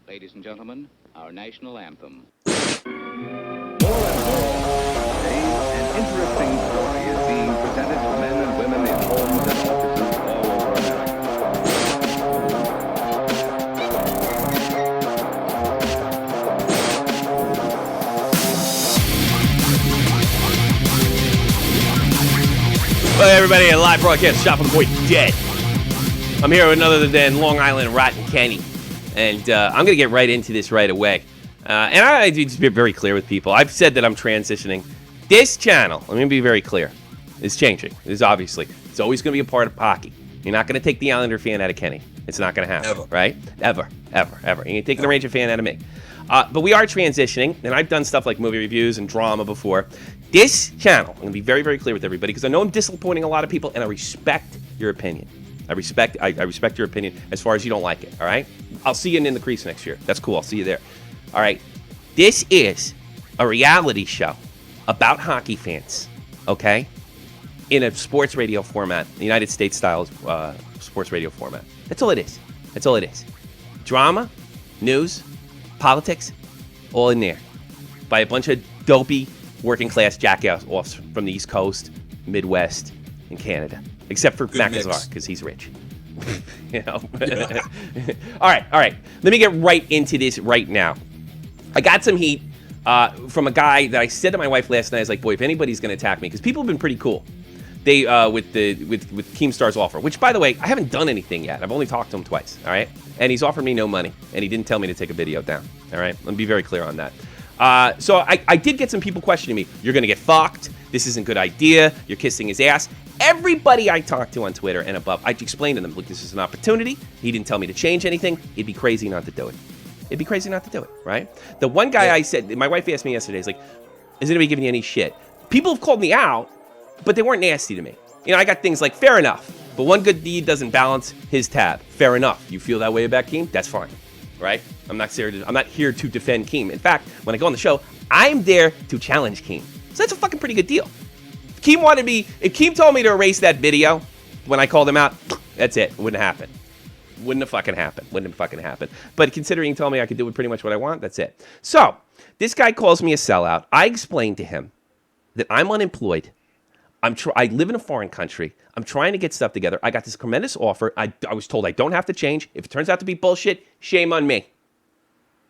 Ladies and gentlemen, our national anthem. An interesting story is being presented to men and women in homes and offices all over America. Well, everybody, a live broadcast, Shot from the Point, dead. I'm here with none other than Long Island Rat and Kenny, and I'm going to get right into this right away. And I need to be very clear with people. I've said that I'm transitioning. This channel, let me be very clear, is changing. It's obviously. It's always going to be a part of hockey. You're not going to take the Islander fan out of Kenny. It's not going to happen, right? Ever. You're taking the Ranger fan out of me. But we are transitioning, and I've done stuff like movie reviews and drama before. This channel, I'm going to be very, very clear with everybody, because I know I'm disappointing a lot of people, and I respect your opinion. I respect your opinion as far as you don't like it, all right? I'll see you in the crease next year. That's cool. I'll see you there. All right? This is a reality show about hockey fans, okay? In a sports radio format, the United States style sports radio format. That's all it is. That's all it is. Drama, news, politics, all in there. By a bunch of dopey working class jackass-offs from the East Coast, Midwest, and Canada. Except for Macazar, because he's rich. You know? All right. Let me get right into this right now. I got some heat from a guy that I said to my wife last night. I was like, boy, if anybody's going to attack me, because people have been pretty cool. They with Keemstar's offer, which, by the way, I haven't done anything yet. I've only talked to him twice, all right? And he's offered me no money, and he didn't tell me to take a video down, all right? Let me be very clear on that. So I did get some people questioning me. You're going to get fucked. This isn't a good idea. You're kissing his ass. Everybody I talked to on Twitter and above, I explained to them, look, this is an opportunity. He didn't tell me to change anything. It'd be crazy not to do it. It'd be crazy not to do it, right? The one guy I said, my wife asked me yesterday, is like, is anybody giving you any shit? People have called me out, but they weren't nasty to me. You know, I got things like, fair enough, but one good deed doesn't balance his tab. Fair enough. You feel that way about Keem? That's fine, right? I'm not here to defend Keem. In fact, when I go on the show, I'm there to challenge Keem. So that's a fucking pretty good deal. If Keem told me to erase that video when I called him out, that's it. It wouldn't happen. Wouldn't have fucking happened. But considering he told me I could do pretty much what I want, that's it. So, this guy calls me a sellout. I explained to him that I'm unemployed. I live in a foreign country. I'm trying to get stuff together. I got this tremendous offer. I was told I don't have to change. If it turns out to be bullshit, shame on me.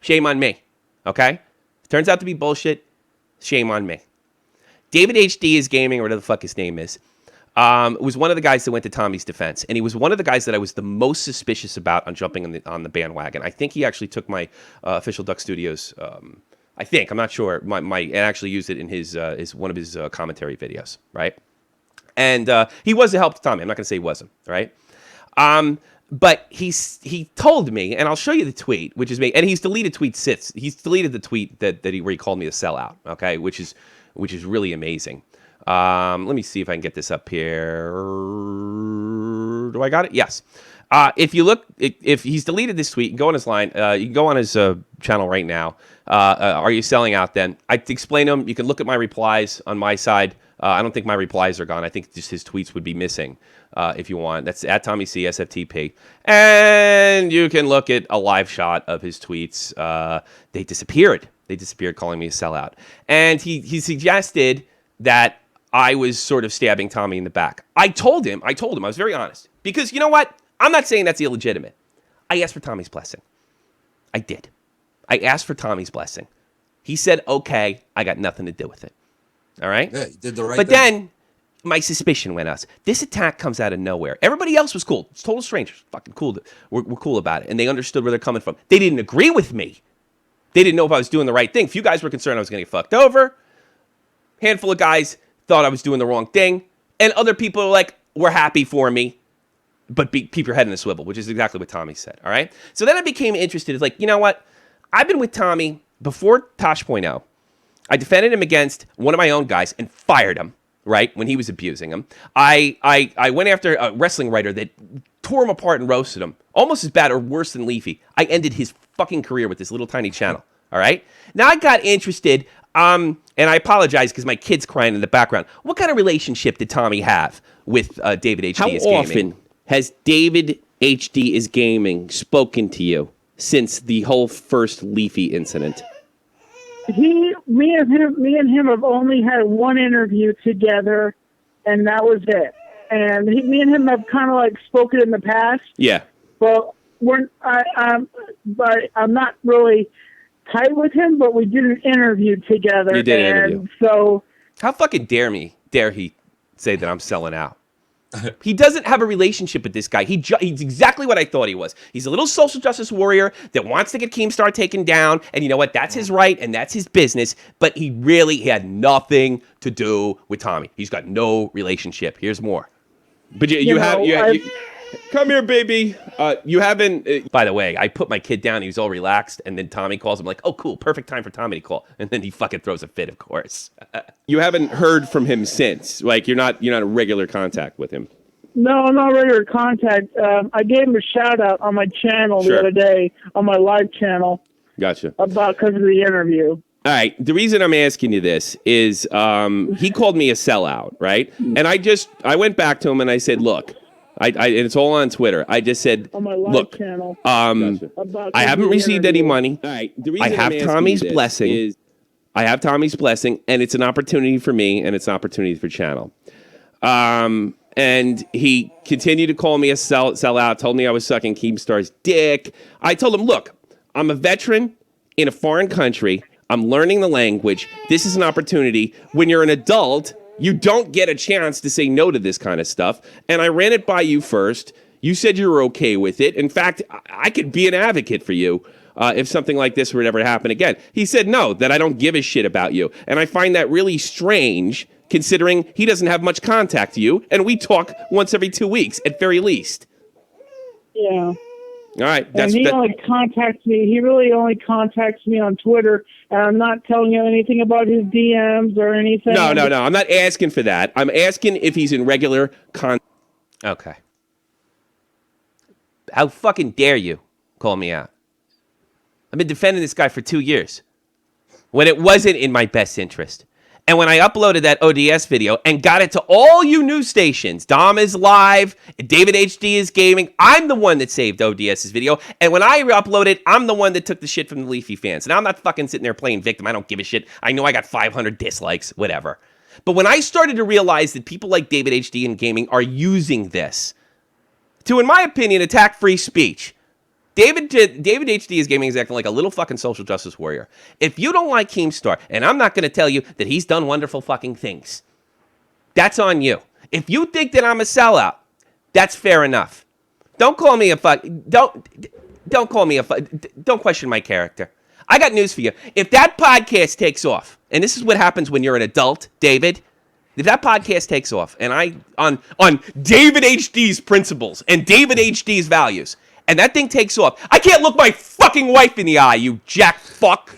Shame on me. Okay? If it turns out to be bullshit, shame on me. David HD is gaming, or whatever the fuck his name is. Was one of the guys that went to Tommy's defense, and he was one of the guys that I was the most suspicious about on jumping on the bandwagon. I think he actually took my official Duck Studios. I'm not sure. And actually used it in his one of his commentary videos, right? And he was a help to Tommy. I'm not going to say he wasn't, right? But he told me, and I'll show you the tweet, which is me, and he's deleted tweets since. He's deleted the tweet where he called me a sellout, okay, which is really amazing. Let me see if I can get this up here. Do I got it? Yes. If you look, if he's deleted this tweet, go on his line. You can go on his channel right now. Are you selling out then? I explain to him. You can look at my replies on my side. I don't think my replies are gone. I think just his tweets would be missing if you want. That's at TommyNC2010 SFTP. And you can look at a live shot of his tweets. They disappeared. Calling me a sellout. And he suggested that I was sort of stabbing Tommy in the back. I told him, I was very honest. Because you know what? I'm not saying that's illegitimate. I asked for Tommy's blessing. I did. I asked for Tommy's blessing. He said, okay, I got nothing to do with it. All right? Yeah, you did the right thing. But then my suspicion went up. This attack comes out of nowhere. Everybody else was cool. It's total strangers. Fucking cool. We're cool about it. And they understood where they're coming from. They didn't agree with me. They didn't know if I was doing the right thing. A few guys were concerned I was going to get fucked over. Handful of guys thought I was doing the wrong thing. And other people were happy for me. But keep your head in a swivel, which is exactly what Tommy said, all right? So then I became interested. It's like, you know what? I've been with Tommy before Tosh.0. I defended him against one of my own guys and fired him, right, when he was abusing him. I went after a wrestling writer that tore him apart and roasted him, almost as bad or worse than Leafy. I ended his fucking career with this little tiny channel, all right? Now I got interested, and I apologize because my kid's crying in the background. What kind of relationship did Tommy have with David HD is Gaming? How often has David HD is Gaming spoken to you since the whole first Leafy incident? Me and him have only had one interview together, and that was it. And me and him have kind of like spoken in the past. Yeah. Well, I'm not really tight with him, but we did an interview together. You did an interview. So how fucking dare he say that I'm selling out? He doesn't have a relationship with this guy. He's exactly what I thought he was. He's a little social justice warrior that wants to get Keemstar taken down, and you know what? That's his right, and that's his business, but he had nothing to do with Tommy. He's got no relationship. Here's more. But you come here, baby. You haven't... by the way, I put my kid down. He was all relaxed, and then Tommy calls him like, oh, cool, perfect time for Tommy to call. And then he fucking throws a fit, of course. You haven't heard from him since? Like, you're not in regular contact with him? No, not regular contact. I gave him a shout-out on my channel the other day, on my live channel. Gotcha. Because of the interview. All right. The reason I'm asking you this is he called me a sellout, right? And I went back to him and I said, look, and it's all on Twitter. I just said, on my live look, channel, I haven't received any money. All right. The reason I have Tommy's blessing. I have Tommy's blessing, and it's an opportunity for me, and it's an opportunity for channel. And he continued to call me a sellout, told me I was sucking Keemstar's dick. I told him, look, I'm a veteran in a foreign country. I'm learning the language. This is an opportunity. When you're an adult, you don't get a chance to say no to this kind of stuff. And I ran it by you first. You said you were okay with it. In fact, I could be an advocate for you if something like this would ever happen again. He said no, that I don't give a shit about you. And I find that really strange, considering he doesn't have much contact to you, and we talk once every 2 weeks, at very least. Yeah. All right. Only contacts me. He really only contacts me on Twitter, and I'm not telling you anything about his DMs or anything. No. I'm not asking for that. I'm asking if he's in regular contact. Okay. How fucking dare you call me out? I've been defending this guy for 2 years when it wasn't in my best interest. And when I uploaded that ODS video and got it to all you news stations, Dom is live, David HD is gaming, I'm the one that saved ODS's video. And when I uploaded, I'm the one that took the shit from the Leafy fans. And I'm not fucking sitting there playing victim. I don't give a shit. I know I got 500 dislikes, whatever. But when I started to realize that people like David HD and gaming are using this to, in my opinion, attack free speech. David HD is gaming is acting like a little fucking social justice warrior. If you don't like Keemstar, and I'm not going to tell you that he's done wonderful fucking things, that's on you. If you think that I'm a sellout, that's fair enough. Don't call me a fuck. Don't call me a fuck. Don't question my character. I got news for you. If that podcast takes off, and this is what happens when you're an adult, David. If that podcast takes off, and on David HD's principles and David HD's values, and that thing takes off, I can't look my fucking wife in the eye, you jack fuck.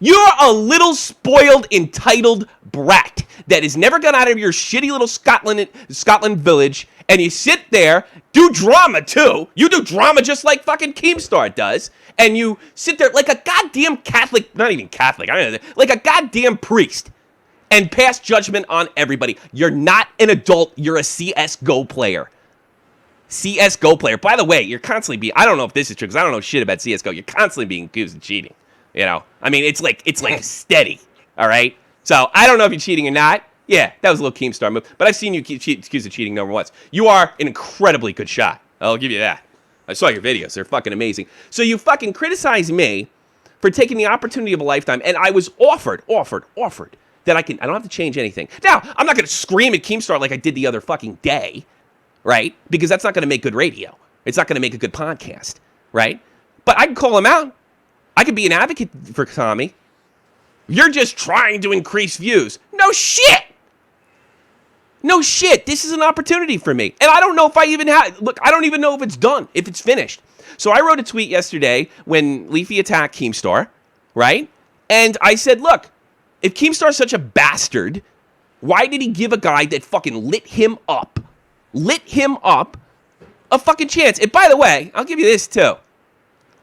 You're a little spoiled, entitled brat that has never gone out of your shitty little Scotland village, and you sit there, do drama too. You do drama just like fucking Keemstar does, and you sit there like a goddamn Catholic, not even Catholic, I don't know, like a goddamn priest, and pass judgment on everybody. You're not an adult, you're a CSGO player. CSGO player. By the way, you're constantly I don't know if this is true because I don't know shit about CSGO. You're constantly being accused of cheating. You know? I mean, it's like steady. All right? So, I don't know if you're cheating or not. Yeah, that was a little Keemstar move. But I've seen you accused of cheating number once. You are an incredibly good shot. I'll give you that. I saw your videos. They're fucking amazing. So, you fucking criticize me for taking the opportunity of a lifetime, and I was offered that I don't have to change anything. Now, I'm not going to scream at Keemstar like I did the other fucking day. Right? Because that's not going to make good radio. It's not going to make a good podcast. Right? But I can call him out. I could be an advocate for Tommy. You're just trying to increase views. No shit! No shit. This is an opportunity for me. And I don't know if I even look, I don't even know if it's done, if it's finished. So I wrote a tweet yesterday when Leafy attacked Keemstar. Right? And I said, look, if Keemstar's such a bastard, why did he give a guy that fucking lit him up a fucking chance? And by the way, I'll give you this too.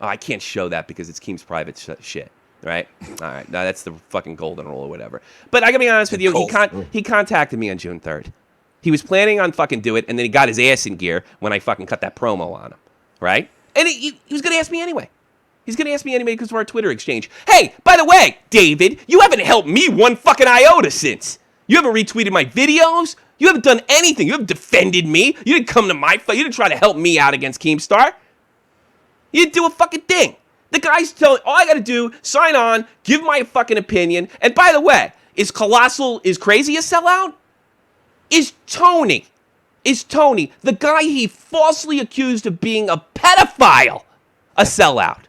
Oh, I can't show that because it's Keem's private shit, right? All right, now that's the fucking golden rule or whatever. But I gotta be honest with you, he contacted me on June 3rd. He was planning on fucking do it, and then he got his ass in gear when I fucking cut that promo on him, right? And he was going to ask me anyway. He's going to ask me anyway because of our Twitter exchange. Hey, by the way, David, you haven't helped me one fucking iota since. You haven't retweeted my videos. You haven't done anything. You haven't defended me. You didn't come to my fight. You didn't try to help me out against Keemstar. You didn't do a fucking thing. The guy's telling, all I got to do, sign on, give my fucking opinion. And by the way, is Crazy a sellout? Is Tony, the guy he falsely accused of being a pedophile, a sellout?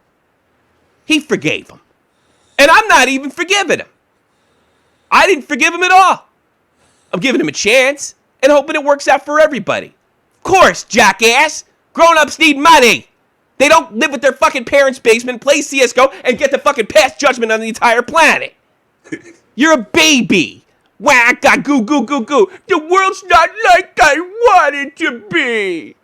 He forgave him. And I'm not even forgiving him. I didn't forgive him at all. I'm giving him a chance and hoping it works out for everybody. Of course, jackass. Grown-ups need money. They don't live with their fucking parents' basement, play CSGO, and get to fucking pass judgment on the entire planet. You're a baby. Wacka, goo, goo, goo, goo. The world's not like I want it to be.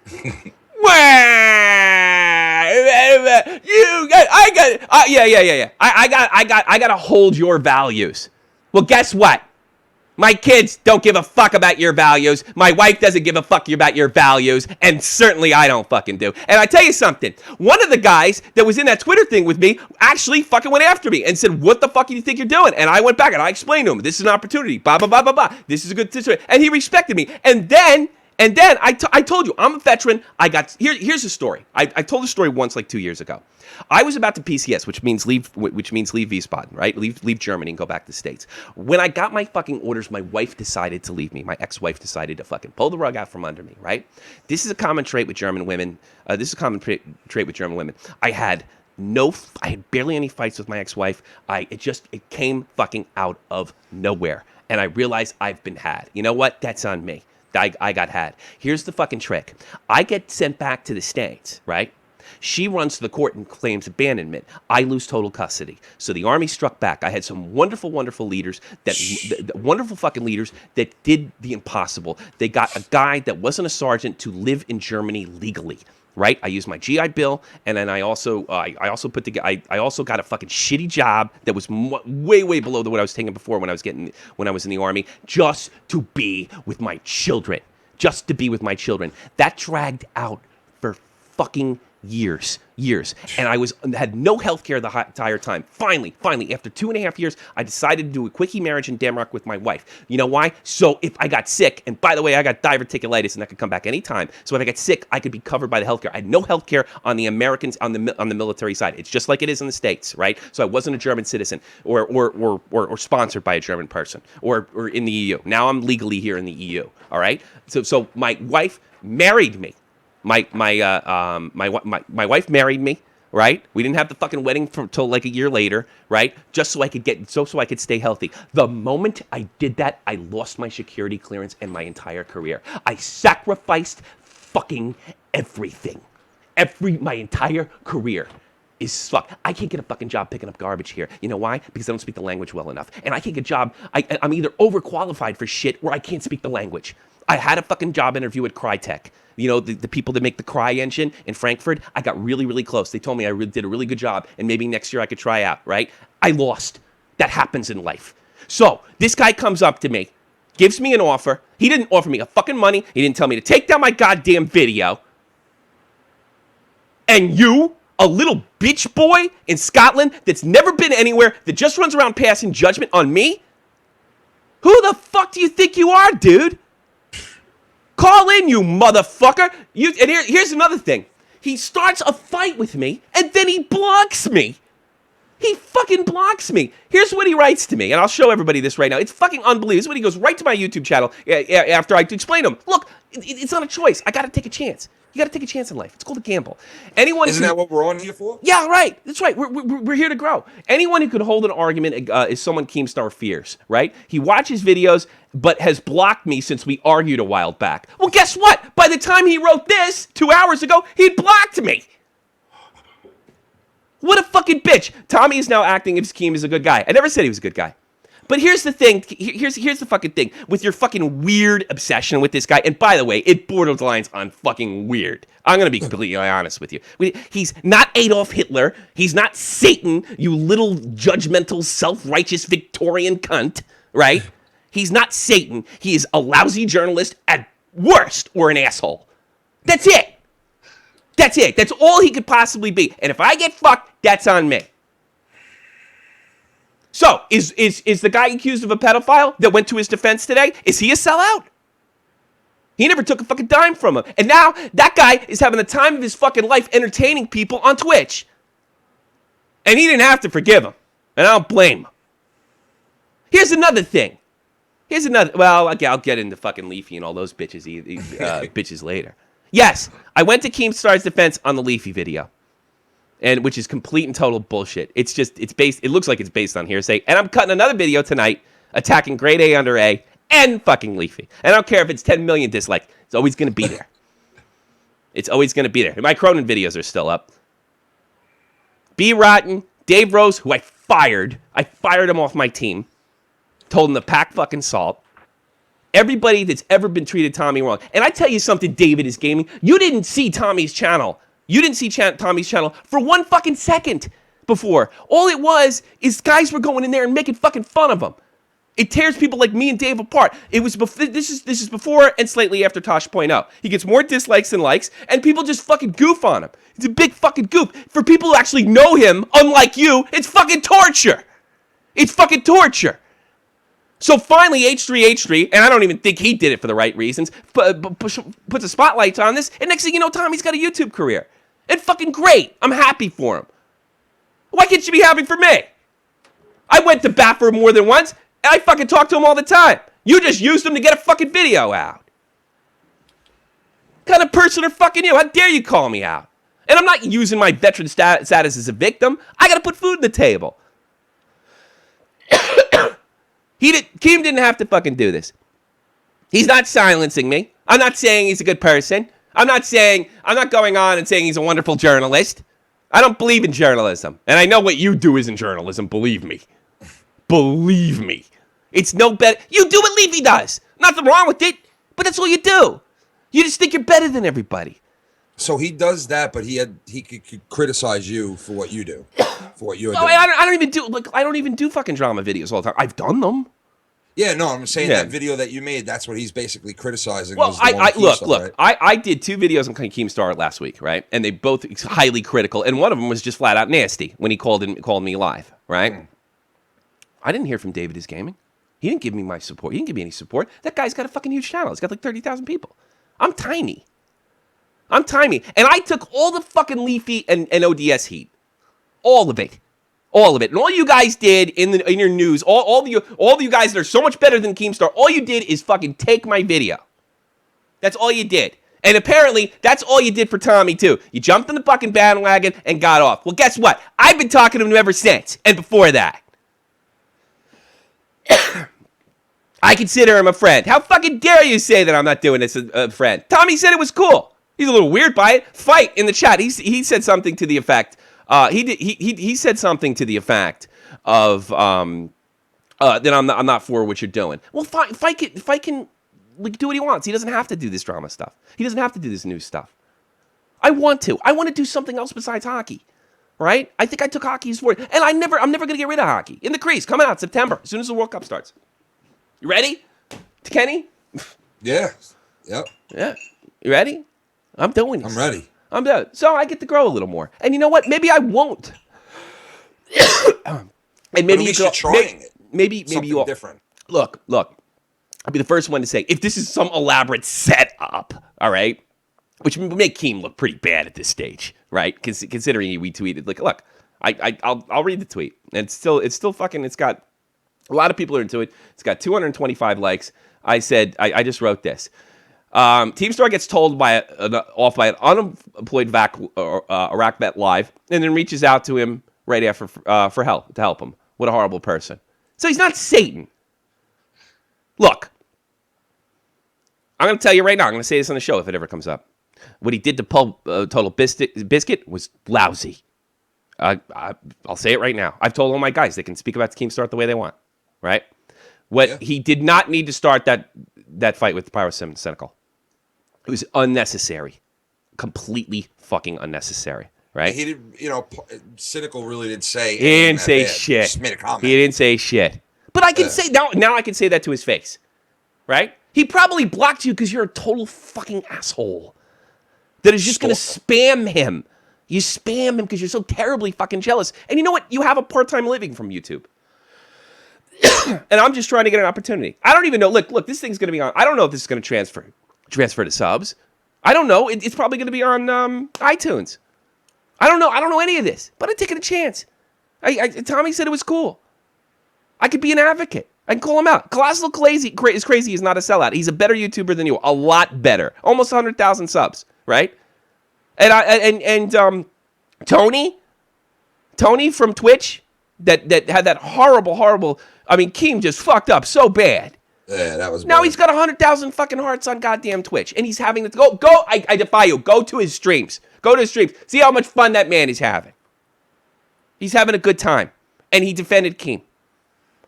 I gotta hold your values. Well, guess what? My kids don't give a fuck about your values. My wife doesn't give a fuck about your values. And certainly I don't fucking do. And I tell you something. One of the guys that was in that Twitter thing with me actually fucking went after me and said, what the fuck do you think you're doing? And I went back and I explained to him, this is an opportunity. Blah, blah, blah, blah, blah. This is a good situation. And he respected me. And then I told you, I'm a veteran. Here's the story. I told the story once like 2 years ago. I was about to PCS, which means leave Wiesbaden, right? Leave Germany and go back to the States. When I got my fucking orders, my wife decided to leave me. My ex-wife decided to fucking pull the rug out from under me, right? This is a common trait with German women. I had barely any fights with my ex-wife. It came fucking out of nowhere. And I realized I've been had. You know what? That's on me. I got had. Here's the fucking trick. I get sent back to the States, right? She runs to the court and claims abandonment. I lose total custody. So the army struck back. I had some wonderful, wonderful leaders, wonderful fucking leaders that did the impossible. They got a guy that wasn't a sergeant to live in Germany legally. Right, I used my GI Bill, and then I also put together. I also got a fucking shitty job that was way below what I was taking before when I was in the army, just to be with my children. That dragged out for fucking years, and I had no health care the entire time. Finally, after 2.5 years, I decided to do a quickie marriage in Denmark with my wife. You know why? So if I got sick, and by the way, I got diverticulitis, and that could come back anytime. So if I got sick, I could be covered by the health care. I had no health care on the Americans on the military side. It's just like it is in the States, right? So I wasn't a German citizen or sponsored by a German person or in the EU. Now I'm legally here in the EU. All right. So my wife married me. My wife married me, right? We didn't have the fucking wedding until like a year later, right? Just so I could stay healthy. The moment I did that, I lost my security clearance and my entire career. I sacrificed fucking everything. My entire career is fucked. I can't get a fucking job picking up garbage here. You know why? Because I don't speak the language well enough. And I can't get a job. I'm either overqualified for shit or I can't speak the language. I had a fucking job interview at Crytek. You know, the people that make the Cry engine in Frankfurt, I got really, really close. They told me I did a really good job, and maybe next year I could try out, right? I lost. That happens in life. So this guy comes up to me, gives me an offer. He didn't offer me a fucking money. He didn't tell me to take down my goddamn video. And you, a little bitch boy in Scotland that's never been anywhere, that just runs around passing judgment on me? Who the fuck do you think you are, dude? Call in, you motherfucker. Here's another thing. He starts a fight with me, and then he blocks me. He fucking blocks me. Here's what he writes to me, and I'll show everybody this right now. It's fucking unbelievable. This is when he goes right to my YouTube channel after I explain to him, look, it's not a choice. I got to take a chance. You got to take a chance in life. It's called a gamble. Isn't that what we're on here for? Yeah, right. That's right. We're here to grow. Anyone who could hold an argument is someone Keemstar fears, right? He watches videos, but has blocked me since we argued a while back. Well, guess what? By the time he wrote this 2 hours ago, he'd blocked me. What a fucking bitch. Tommy is now acting as Keem is a good guy. I never said he was a good guy. But here's the thing. Here's the fucking thing. With your fucking weird obsession with this guy. And by the way, it borderlines on fucking weird. I'm going to be completely honest with you. He's not Adolf Hitler. He's not Satan, you little judgmental, self-righteous Victorian cunt. Right? He's not Satan. He is a lousy journalist at worst or an asshole. That's it. That's it. That's all he could possibly be. And if I get fucked, that's on me. So, is the guy accused of a pedophile that went to his defense today, is he a sellout? He never took a fucking dime from him. And now, that guy is having the time of his fucking life entertaining people on Twitch. And he didn't have to forgive him. And I don't blame him. Here's another thing. Well, okay, I'll get into fucking Leafy and all those bitches later. Yes, I went to Keemstar's defense on the Leafy video. And which is complete and total bullshit. It looks like it's based on hearsay. And I'm cutting another video tonight attacking grade A under A and fucking Leafy. And I don't care if it's 10 million dislikes. It's always going to be there. It's always going to be there. My Cronin videos are still up. B. Rotten, Dave Rose, who I fired him off my team. Told him to pack fucking salt. Everybody that's ever been treated Tommy wrong. And I tell you something, David is Gaming. You didn't see Tommy's channel. You didn't see Tommy's channel for 1 fucking second before. All it was is guys were going in there and making fucking fun of him. It tears people like me and Dave apart. It was this is before and slightly after Tosh.0. He gets more dislikes than likes, and people just fucking goof on him. It's a big fucking goof. For people who actually know him, unlike you, it's fucking torture. It's fucking torture. So finally, H3, and I don't even think he did it for the right reasons, puts a spotlight on this, and next thing you know, Tommy's got a YouTube career. And fucking great. I'm happy for him. Why can't you be happy for me? I went to bat for him more than once, and I fucking talk to him all the time. You just used him to get a fucking video out. What kind of person are fucking you? How dare you call me out? And I'm not using my veteran status as a victim. I gotta put food on the table. Keem didn't have to fucking do this. He's not silencing me. I'm not saying he's a good person. I'm not going on and saying he's a wonderful journalist. I don't believe in journalism. And I know what you do isn't journalism, believe me. Believe me. It's no better. You do what Levy does. Nothing wrong with it, but that's all you do. You just think you're better than everybody. So he does that, but he could criticize you for what you do, for what you're doing. I don't even do fucking drama videos all the time. I've done them. Yeah, no, I'm saying that video that you made, that's what he's basically criticizing. Well, look, I did 2 videos on Keemstar last week, right? And they both highly critical, and one of them was just flat out nasty when he called me live, right? I didn't hear from David is Gaming. He didn't give me my support. He didn't give me any support. That guy's got a fucking huge channel. He's got like 30,000 people. I'm tiny. And I took all the fucking Leafy and ODS heat. All of it. And all you guys did in your news, all of you guys that are so much better than Keemstar, all you did is fucking take my video. That's all you did. And apparently, that's all you did for Tommy, too. You jumped on the fucking bandwagon and got off. Well, guess what? I've been talking to him ever since, and before that. I consider him a friend. How fucking dare you say that I'm not doing this a friend? Tommy said it was cool. He's a little weird by it. Fight in the chat. He said something to the effect. He said something to the effect of that I'm not for what you're doing. Well, Fight can like, do what he wants. He doesn't have to do this drama stuff. He doesn't have to do this new stuff. I want to do something else besides hockey. Right? I think I took hockey as forward. And I'm never going to get rid of hockey. In the Crease, coming out September, as soon as the World Cup starts. You ready? Kenny? Yeah. Yep. Yeah. You ready? I'm doing this. I'm ready. I'm done. So I get to grow a little more. And you know what? Maybe I won't. And maybe you should try it. Maybe you all different. Look. I'll be the first one to say, if this is some elaborate setup, all right, which would make Keem look pretty bad at this stage, right? Considering we tweeted, like, look, I'll read the tweet, and it's still fucking. It's got a lot of people are into it. It's got 225 likes. I said, I just wrote this. Keemstar gets told off by an unemployed Iraq vet live, and then reaches out to him right after for help to help him. What a horrible person. So he's not Satan. Look, I'm going to tell you right now. I'm going to say this on the show if it ever comes up. What he did to Total Biscuit was lousy. I'll say it right now. I've told all my guys they can speak about the Keemstar the way they want, right? He did not need to start that fight with Pyrocynical. It was unnecessary. Completely fucking unnecessary, right? He did, Cynical really did say. He didn't say shit. Just made a comment. He didn't say shit. But I can say, now I can say that to his face, right? He probably blocked you because you're a total fucking asshole. that is just going to spam him. You spam him because you're so terribly fucking jealous. And you know what? You have a part-time living from YouTube. And I'm just trying to get an opportunity. I don't even know. Look, this thing's going to be on. I don't know if this is going to transfer to subs. I don't know. It's probably going to be on iTunes. I don't know. I don't know any of this, but I'm taking a chance. Tommy said it was cool. I could be an advocate. I can call him out. Colossal Crazy is crazy. He's not a sellout. He's a better YouTuber than you. A lot better. Almost 100,000 subs, right? And Tony from Twitch that had that horrible. I mean, Keem just fucked up so bad. Yeah, that was. Now bad. he's got 100,000 fucking hearts on goddamn Twitch, and he's having to go. I defy you. Go to his streams. Go to his streams. See how much fun that man is having. He's having a good time, and he defended Keem.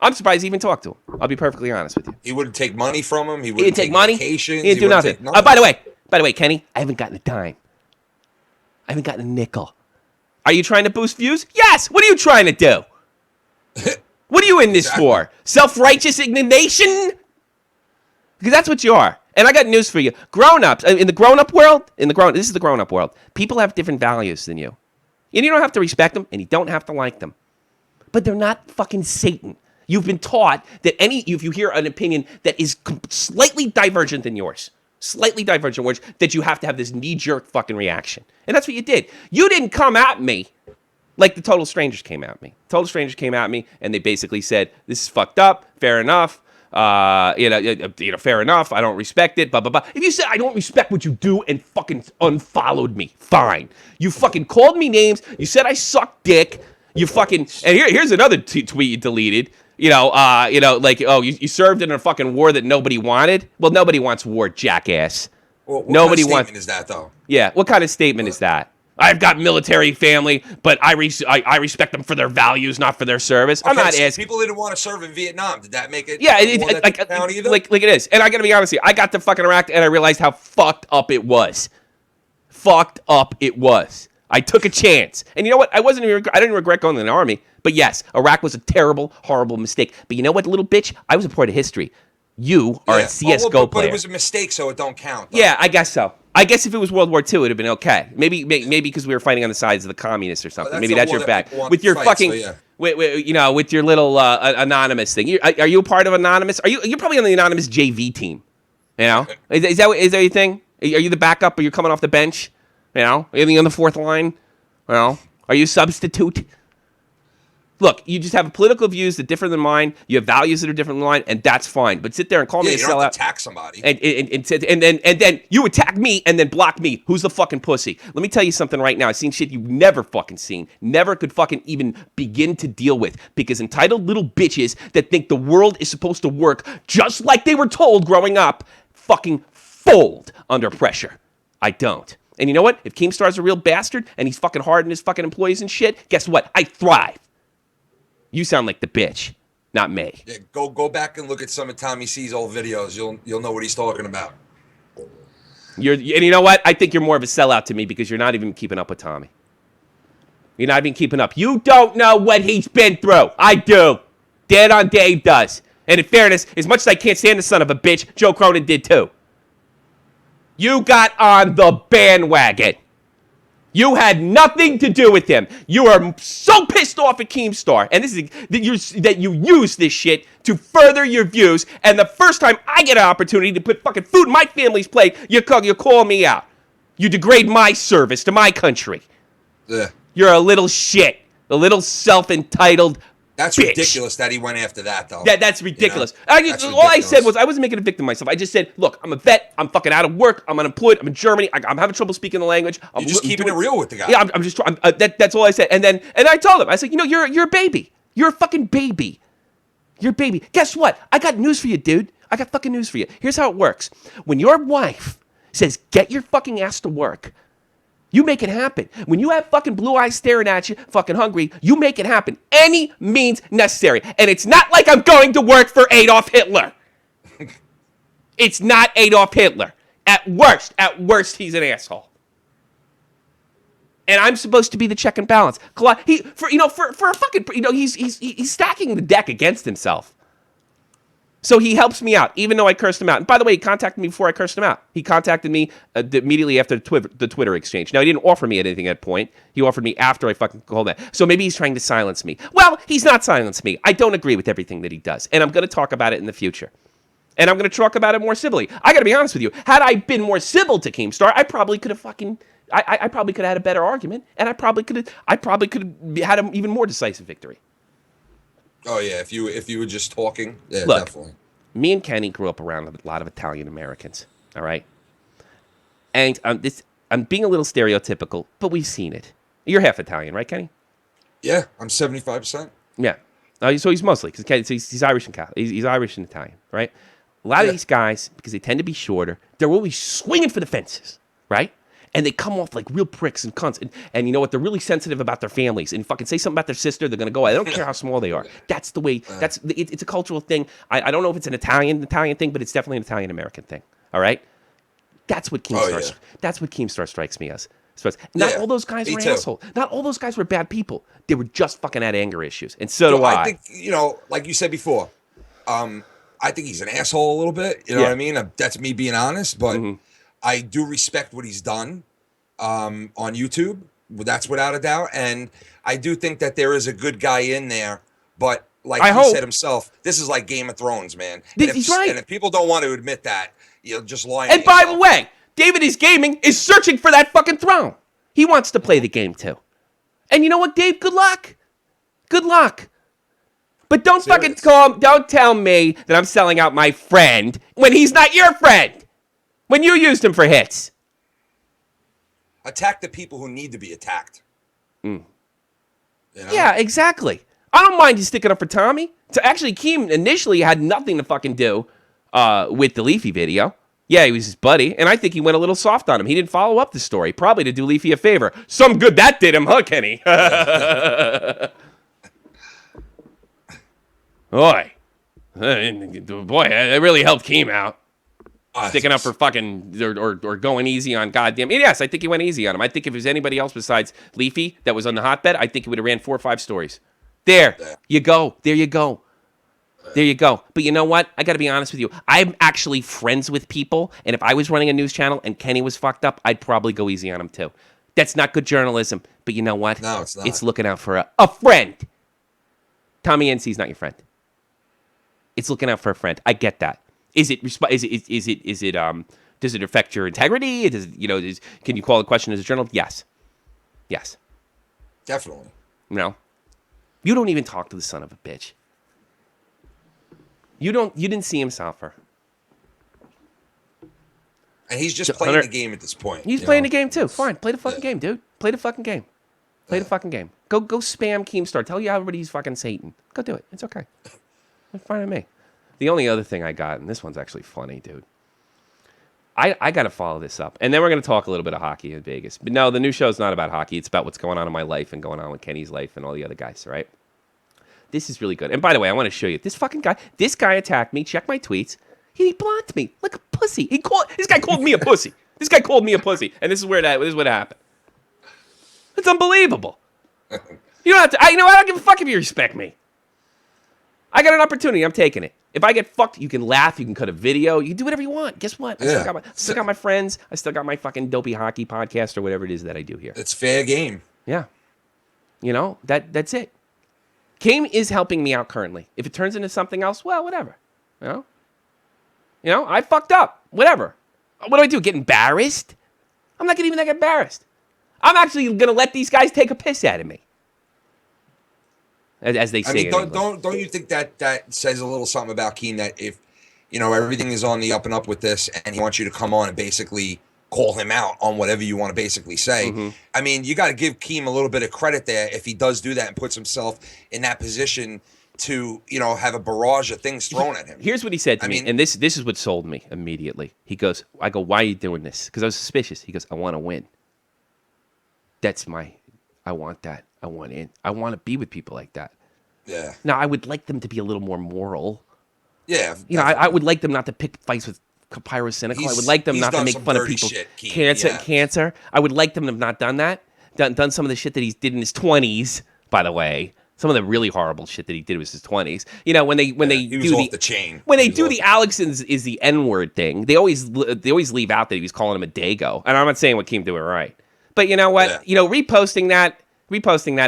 I'm surprised he even talked to him. I'll be perfectly honest with you. He wouldn't take money from him. He didn't take money. Vacations. He didn't do nothing. By the way, Kenny, I haven't gotten a dime. I haven't gotten a nickel. Are you trying to boost views? Yes. What are you trying to do? What are you in this for? Self-righteous indignation? Because that's what you are. And I got news for you. Grown-ups, in the grown-up world, this is the grown-up world, people have different values than you. And you don't have to respect them, and you don't have to like them. But they're not fucking Satan. You've been taught that if you hear an opinion that is slightly divergent than yours, that you have to have this knee-jerk fucking reaction. And that's what you did. You didn't come at me like the total strangers came at me. Total strangers came at me, and they basically said, this is fucked up, fair enough. Fair enough. I don't respect it. Blah blah blah. If you said I don't respect what you do and fucking unfollowed me, fine. You fucking called me names. You said I suck dick. You fucking and here's another tweet you deleted. You served in a fucking war that nobody wanted. Well, nobody wants war, jackass. Well, what nobody kind of wants. statement is that though? Yeah. What kind of statement is that? I've got military family, but I respect them for their values, not for their service. Okay, I'm not asking. People didn't want to serve in Vietnam. Did that make it? Yeah, like it is. And I got to be honest with you. I got to fucking Iraq and I realized how fucked up it was. I took a chance. And you know what? I didn't regret going to the army. But yes, Iraq was a terrible, horrible mistake. But you know what, little bitch? I was a part of history. You are a CSGO player. But it was a mistake, so it don't count. Though. Yeah, I guess so. I guess if it was World War II, it would have been okay. Maybe because we were fighting on the sides of the communists or something. Maybe that's your back. With your fucking, with your little anonymous thing. Are you a part of anonymous? You're probably on the anonymous JV team. You know, is that your thing? Are you the backup, or you're coming off the bench? You know, are you on the fourth line? Well, are you a substitute? Look, you just have political views that differ than mine. You have values that are different than mine, and that's fine. But sit there and call me a sellout. You don't have to attack somebody. And then you attack me and then block me. Who's the fucking pussy? Let me tell you something right now. I've seen shit you've never fucking seen. Never could fucking even begin to deal with. Because entitled little bitches that think the world is supposed to work just like they were told growing up fucking fold under pressure. I don't. And you know what? If Keemstar's a real bastard and he's fucking hard on his fucking employees and shit, guess what? I thrive. You sound like the bitch, not me. Yeah, go back and look at some of Tommy C's old videos. You'll know what he's talking about. And you know what? I think you're more of a sellout to me because you're not even keeping up with Tommy. You're not even keeping up. You don't know what he's been through. I do. Dead on Dave does. And in fairness, as much as I can't stand the son of a bitch, Joe Cronin did too. You got on the bandwagon. You had nothing to do with him. You are so pissed off at Keemstar, and this is that you use this shit to further your views. And the first time I get an opportunity to put fucking food in my family's plate, you call me out. You degrade my service to my country. Yeah. You're a little shit, a little self-entitled. That's bitch. Ridiculous that he went after that, though. That's ridiculous. You know? All I said was I wasn't making a victim of myself. I just said, look, I'm a vet. I'm fucking out of work. I'm unemployed. I'm in Germany. I'm having trouble speaking the language. You're just keeping it real with the guy. Yeah, I'm just trying. That's all I said. And I told him, I said, you're a baby. You're a fucking baby. You're a baby. Guess what? I got news for you, dude. I got fucking news for you. Here's how it works. When your wife says, get your fucking ass to work, you make it happen. When you have fucking blue eyes staring at you, fucking hungry, you make it happen. Any means necessary. And it's not like I'm going to work for Adolf Hitler. It's not Adolf Hitler. At worst, he's an asshole. And I'm supposed to be the check and balance. He's stacking the deck against himself. So he helps me out, even though I cursed him out. And by the way, he contacted me before I cursed him out. He contacted me immediately after the Twitter exchange. Now, he didn't offer me anything at that point. He offered me after I fucking called that. So maybe he's trying to silence me. Well, he's not silencing me. I don't agree with everything that he does. And I'm going to talk about it in the future. And I'm going to talk about it more civilly. I got to be honest with you. Had I been more civil to Keemstar, I probably could have fucking... I probably could have had a better argument. And I probably could have had an even more decisive victory. Oh yeah, if you were just talking, yeah, Look, definitely. Me and Kenny grew up around a lot of Italian Americans. All right, and I'm being a little stereotypical, but we've seen it. You're half Italian, right, Kenny? Yeah, I'm 75%. Yeah. So he's mostly because he's Irish and Catholic. He's Irish and Italian, right? A lot of these guys, because they tend to be shorter, they're always swinging for the fences, right? And they come off like real pricks and cunts. And you know what? They're really sensitive about their families. And fucking say something about their sister, they're going to go, I don't care how small they are. That's the way, it's a cultural thing. I don't know if it's an Italian thing, but it's definitely an Italian-American thing. All right? That's what Keemstar strikes me as. Not all those guys were assholes. Not all those guys were bad people. They were just fucking had anger issues. And so do I. I think, like you said before, I think he's an asshole a little bit. You know what I mean? That's me being honest, but... Mm-hmm. I do respect what he's done on YouTube. That's without a doubt. And I do think that there is a good guy in there. But like he said himself, this is like Game of Thrones, man. He's right. And if people don't want to admit that, you'll just lie. And by the way, David is Gaming is searching for that fucking throne. He wants to play the game too. And you know what, Dave? Good luck. Good luck. But don't don't tell me that I'm selling out my friend when he's not your friend. When you used him for hits. Attack the people who need to be attacked. Mm. You know? Yeah, exactly. I don't mind you sticking up for Tommy. So actually, Keem initially had nothing to fucking do with the Leafy video. Yeah, he was his buddy, and I think he went a little soft on him. He didn't follow up the story, probably to do Leafy a favor. Some good that did him, huh, Kenny? Boy, it really helped Keem out. Sticking up for fucking or going easy on goddamn. Yes, I think he went easy on him. I think if it was anybody else besides Leafy that was on the hotbed, I think he would have ran 4 or 5 stories. There you go. There you go. There you go. But you know what? I got to be honest with you. I'm actually friends with people, and if I was running a news channel and Kenny was fucked up, I'd probably go easy on him too. That's not good journalism. But you know what? No, it's not. It's looking out for a friend. TommyNC's not your friend. It's looking out for a friend. I get that. Does it affect your integrity? Can you call the question as a journalist? Yes. Definitely. No. You don't even talk to the son of a bitch. You didn't see him suffer. And he's just playing the game at this point. He's playing the game too. Fine. Play the fucking game, dude. Play the fucking game. Play the fucking game. Go spam Keemstar. Tell you everybody he's fucking Satan. Go do it. It's okay. It's fine with me. The only other thing I got, and this one's actually funny, dude. I got to follow this up. And then we're going to talk a little bit of hockey in Vegas. But no, the new show's not about hockey. It's about what's going on in my life and going on with Kenny's life and all the other guys, right? This is really good. And by the way, I want to show you. This guy attacked me. Check my tweets. He blocked me like a pussy. This guy called me a pussy. This guy called me a pussy. And this is what happened. It's unbelievable. You don't have to. I don't give a fuck if you respect me. I got an opportunity. I'm taking it. If I get fucked, you can laugh. You can cut a video. You can do whatever you want. Guess what? I still got my friends. I still got my fucking dopey hockey podcast or whatever it is that I do here. It's fair game. Yeah. That's it. Keem is helping me out currently. If it turns into something else, well, whatever. You know, I fucked up. Whatever. What do? Get embarrassed? I'm not even that embarrassed. I'm actually going to let these guys take a piss out of me. As they say. I mean, don't you think that says a little something about Keem, that if, everything is on the up and up with this and he wants you to come on and basically call him out on whatever you want to basically say. Mm-hmm. I mean, you got to give Keem a little bit of credit there if he does do that and puts himself in that position to, have a barrage of things thrown at him. Here's what he said to me, and this is what sold me immediately. He goes, I go, why are you doing this? Because I was suspicious. He goes, I want to win. I want that. I want in. I want to be with people like that. Yeah. Now, I would like them to be a little more moral. Yeah. I would like them not to pick fights with pyrocynical. I would like them not to make fun of people. Cancer. I would like them to have not done that. Done some of the shit that he did in his 20s, by the way. Some of the really horrible shit that he did was his 20s. You know, when they he was do off the chain. when they do the Alex is the N-word thing, they always leave out that he was calling him a dago. And I'm not saying what Keem doing right, but you know what? Yeah. You know, reposting that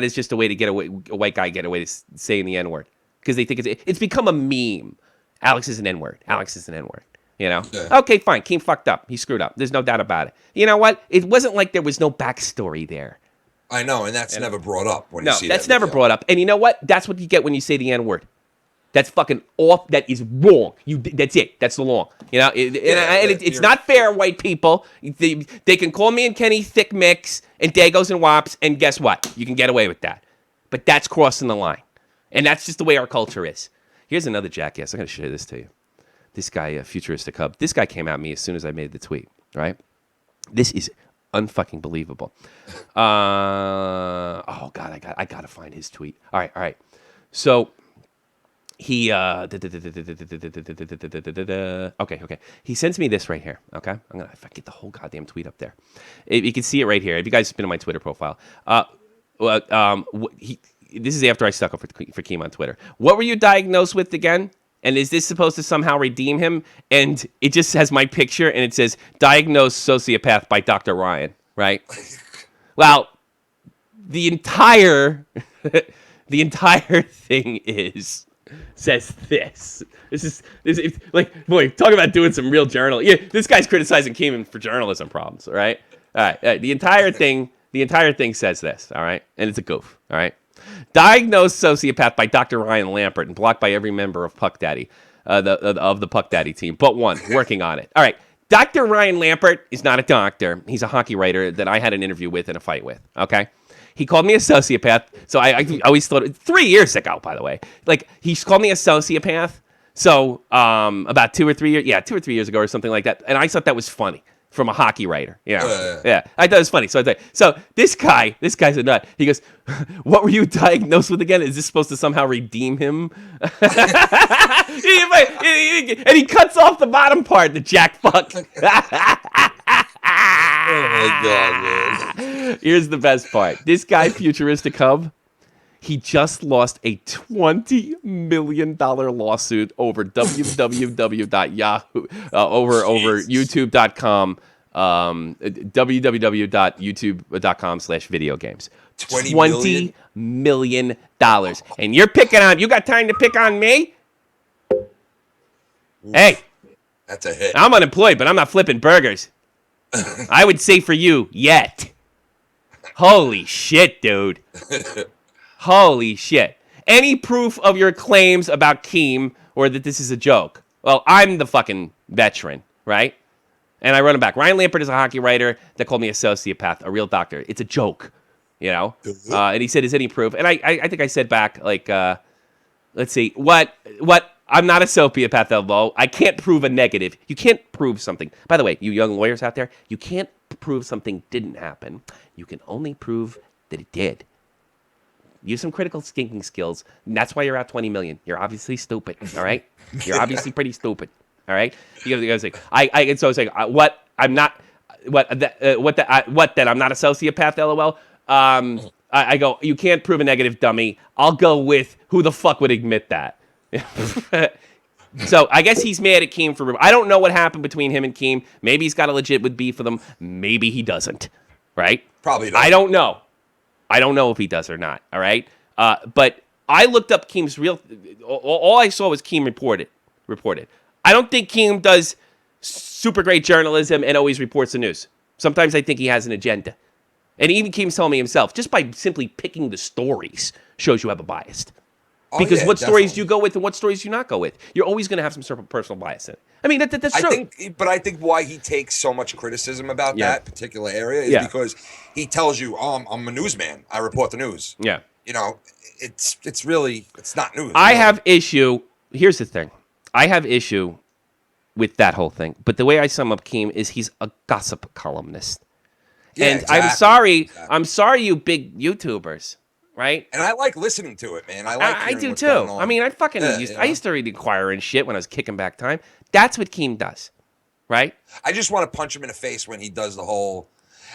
is just a way to get a white guy get away with saying the N-word because they think it's become a meme. Alex is an N-word. Alex is an N-word. You know? Yeah. Okay, fine. Keem fucked up. He screwed up. There's no doubt about it. You know what? It wasn't like there was no backstory there. I know, and that's never brought up when you see that's that never video. brought up. And you know what? That's what you get when you say the N-word. That's fucking off. That is wrong. That's it. That's the law. You know, it's not fair, white people. They can call me and Kenny thick mix and dagos and wops, and guess what? You can get away with that. But that's crossing the line. And that's just the way our culture is. Here's another jackass. I'm going to show this to you. This guy, Futuristic Hub. This guy came at me as soon as I made the tweet, right? This is unfucking believable. Oh, God, I got to find his tweet. All right. So... He okay. He sends me this right here. Okay, if I get the whole goddamn tweet up there, you can see it right here. If you guys have been on my Twitter profile, this is after I stuck up for Keem on Twitter. What were you diagnosed with again? And is this supposed to somehow redeem him? And it just has my picture and it says diagnosed sociopath by Dr. Ryan. Right? Well, the entire thing says this. This is like, boy, talk about doing some real journal. Yeah, this guy's criticizing Keeman for journalism problems, all right? All right. The entire thing says this, all right? And it's a goof, all right? Diagnosed sociopath by Dr. Ryan Lampert and blocked by every member of Puck Daddy, of the Puck Daddy team, but one working on it. All right. Dr. Ryan Lampert is not a doctor. He's a hockey writer that I had an interview with and a fight with, okay? He called me a sociopath. So I always thought, 3 years ago, by the way, like he called me a sociopath. So about 2 or 3 years ago or something like that. And I thought that was funny from a hockey writer. Yeah, I thought it was funny. So this guy's a nut. He goes, what were you diagnosed with again? Is this supposed to somehow redeem him? And he cuts off the bottom part, the jack fuck. Oh my God, man. Here's the best part. This guy, Futuristic Hub, he just lost a $20 million lawsuit over www.yahoo, over youtube.com, www.youtube.com/video games. $20 million. And you got time to pick on me? Oof. Hey. That's a hit. I'm unemployed, but I'm not flipping burgers. I would say for you, yet. Holy shit, dude. Holy shit. Any proof of your claims about Keem or that this is a joke? Well, I'm the fucking veteran, right? And I run him back. Ryan Lampert is a hockey writer that called me a sociopath, a real doctor. It's a joke, you know? And he said, is any proof? And I think I said back, like, let's see, what? I'm not a sociopath, although I can't prove a negative. You can't prove something. By the way, you young lawyers out there, you can't prove something didn't happen. You can only prove that it did. Use some critical thinking skills. And that's why you're out $20 million. You're obviously stupid. All right. You're obviously pretty stupid. All right. You gotta say, so I was like, what? I'm not. That I'm not a sociopath. LOL. I go. You can't prove a negative, dummy. I'll go with who the fuck would admit that. So I guess he's mad at Keem for. I don't know what happened between him and Keem. Maybe he's got a legit with beef with him. Maybe he doesn't. Right? Probably not. I don't know. I don't know if he does or not. All right. But I looked up Keem's real. All I saw was Keem reported. I don't think Keem does super great journalism and always reports the news. Sometimes I think he has an agenda. And even Keem's telling me himself, just by simply picking the stories shows you have a bias. Because what stories do you go with and what stories do you not go with? You're always going to have some sort of personal bias in it. I mean, that's true. I think why he takes so much criticism about that particular area is because he tells you, I'm a newsman. I report the news. Yeah. You know, it's not news. I have issue. Here's the thing. I have issue with that whole thing. But the way I sum up Keem is he's a gossip columnist. Yeah, and exactly. I'm sorry, you big YouTubers. Right? And I like listening to it, man. I do too. I mean, I used to read Inquirer and shit when I was kicking back time. That's what Keem does. Right? I just want to punch him in the face when he does the whole,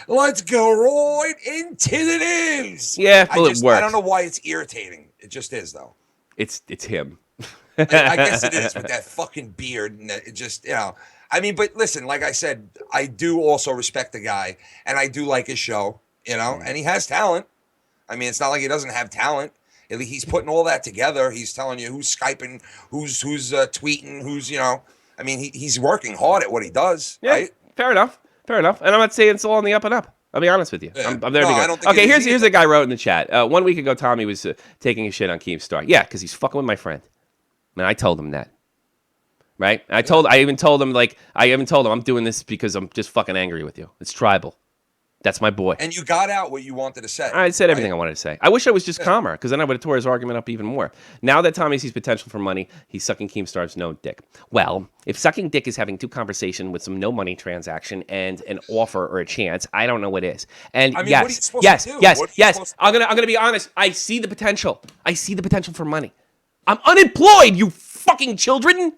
Let's go right into the news. Yeah, well, it works. I don't know why it's irritating. It just is, though. It's him. I guess it is with that fucking beard and it just, I mean, but listen, like I said, I do also respect the guy and I do like his show, and he has talent. I mean, it's not like he doesn't have talent. He's putting all that together. He's telling you who's Skyping, who's tweeting, who's, I mean, he's working hard at what he does, right? Fair enough. And I'm not saying it's all on the up and up. I'll be honest with you. Yeah. I'm there to be I don't think okay, here's a guy wrote in the chat. 1 week ago, Tommy was taking a shit on Keemstar. Yeah, because he's fucking with my friend. And I told him that. Right? I even told him I'm doing this because I'm just fucking angry with you. It's tribal. That's my boy. And you got out what you wanted to say. I said everything I wanted to say. I wish I was just calmer, because then I would have tore his argument up even more. Now that Tommy sees potential for money, he's sucking Keemstar's no dick. Well, if sucking dick is having two conversation with some no money transaction and an offer or a chance, I don't know what is. And I mean, yes. I'm gonna be honest. I see the potential. I see the potential for money. I'm unemployed, you fucking children.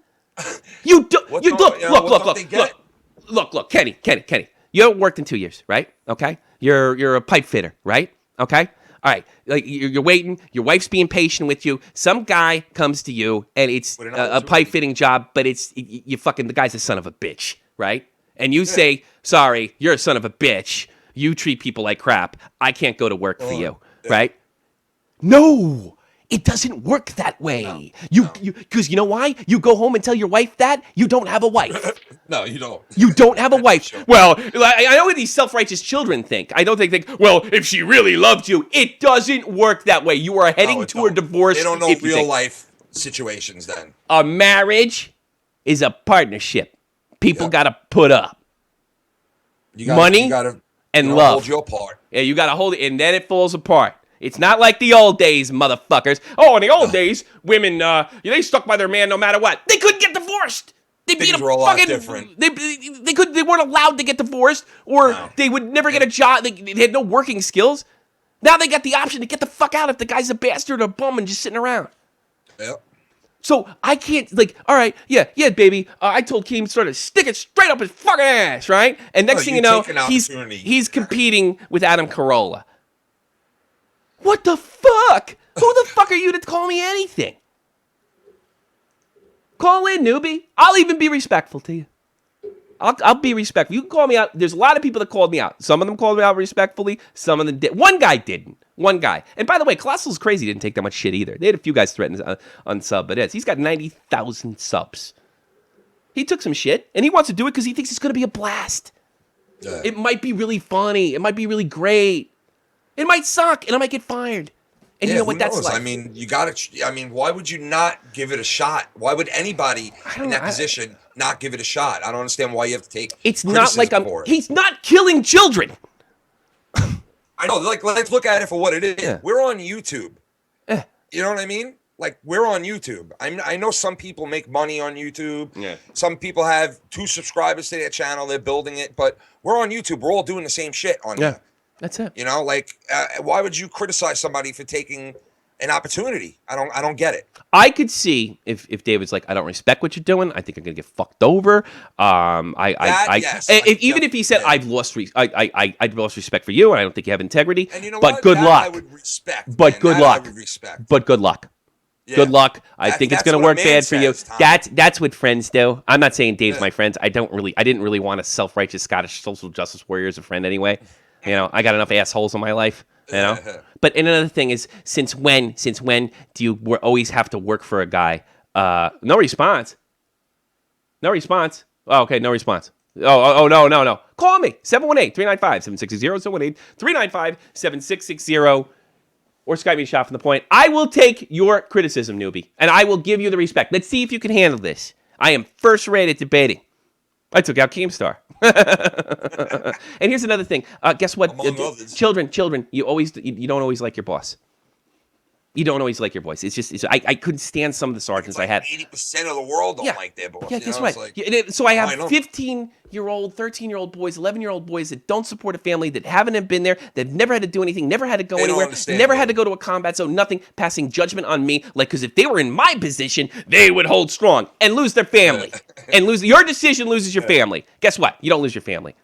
You do. Look, Kenny. You haven't worked in 2 years, right? Okay, you're a pipe fitter, right? Okay, all right. Like you're waiting. Your wife's being patient with you. Some guy comes to you, and it's a pipe fitting job, but you fucking the guy's a son of a bitch, right? And you say, sorry, you're a son of a bitch. You treat people like crap. I can't go to work for you, right? No. It doesn't work that way. Because you know why? You go home and tell your wife that you don't have a wife. No, you don't. You don't have a wife. Sure. Well, I know what these self-righteous children think. I don't think, well, if she really loved you, it doesn't work that way. You are heading to a divorce. They don't know real life situations then. A marriage is a partnership. People got to put up. Money and love. Hold your part. Yeah, you got to hold it, and then it falls apart. It's not like the old days, motherfuckers. Oh, in the old days, women, they stuck by their man no matter what. They couldn't get divorced. Things were a lot different. They weren't allowed to get divorced, or they would never get a job. They had no working skills. Now they got the option to get the fuck out if the guy's a bastard or a bum and just sitting around. Yep. So I can't, all right, yeah, baby. I told Keemstar to stick it straight up his fucking ass, right? And next thing you know, he's competing with Adam Carolla. What the fuck? Who the fuck are you to call me anything? Call in, newbie. I'll even be respectful to you. I'll be respectful. You can call me out. There's a lot of people that called me out. Some of them called me out respectfully. Some of them did. One guy didn't. One guy. And by the way, Colossal's crazy. Didn't take that much shit either. They had a few guys threatened unsub, but he's got 90,000 subs. He took some shit, and he wants to do it because he thinks it's going to be a blast. Yeah. It might be really funny. It might be really great. It might suck, and I might get fired. And you know what that's like. I mean, why would you not give it a shot? Why would anybody in that position not give it a shot? I don't understand why you have to take It's not like he's not killing children. I know, let's look at it for what it is. Yeah. We're on YouTube. You know what I mean? Like, we're on YouTube. I know some people make money on YouTube. Yeah. Some people have 2 subscribers to their channel. They're building it. But we're on YouTube. We're all doing the same shit on here. That's it. You know, why would you criticize somebody for taking an opportunity? I don't get it. I could see if David's like, I don't respect what you're doing. I think I'm gonna get fucked over. Even if he said I've lost respect for you, and I don't think you have integrity. And you know but what? good luck. I would respect. But good luck. I would respect. But good luck. Yeah. Good luck. I think it's gonna work bad for you. That's what friends do. I'm not saying Dave's my friends. I didn't really want a self-righteous Scottish social justice warrior as a friend anyway. You know, I got enough assholes in my life, you know? But another thing is, since when do you always have to work for a guy? No response. No response. Oh, okay, no response. Oh, no. Call me, 718-395-7660, 718-395-7660, or Skype me Shot from the Point. I will take your criticism, newbie, and I will give you the respect. Let's see if you can handle this. I am first rate at debating. I took out Keemstar. And here's another thing. Guess what? Children, you don't always like your boss. You don't always like your voice. It's just I couldn't stand some of the sergeants I had. 80% of the world don't like their boss. Yeah, that's right. So I have 15-year-old, 13-year-old boys, 11-year-old boys that don't support a family, that haven't been there, that never had to do anything, never had to go anywhere, never had to go to a combat zone, nothing, passing judgment on me. Because if they were in my position, they would hold strong and lose their family. And your decision loses your family. Guess what? You don't lose your family.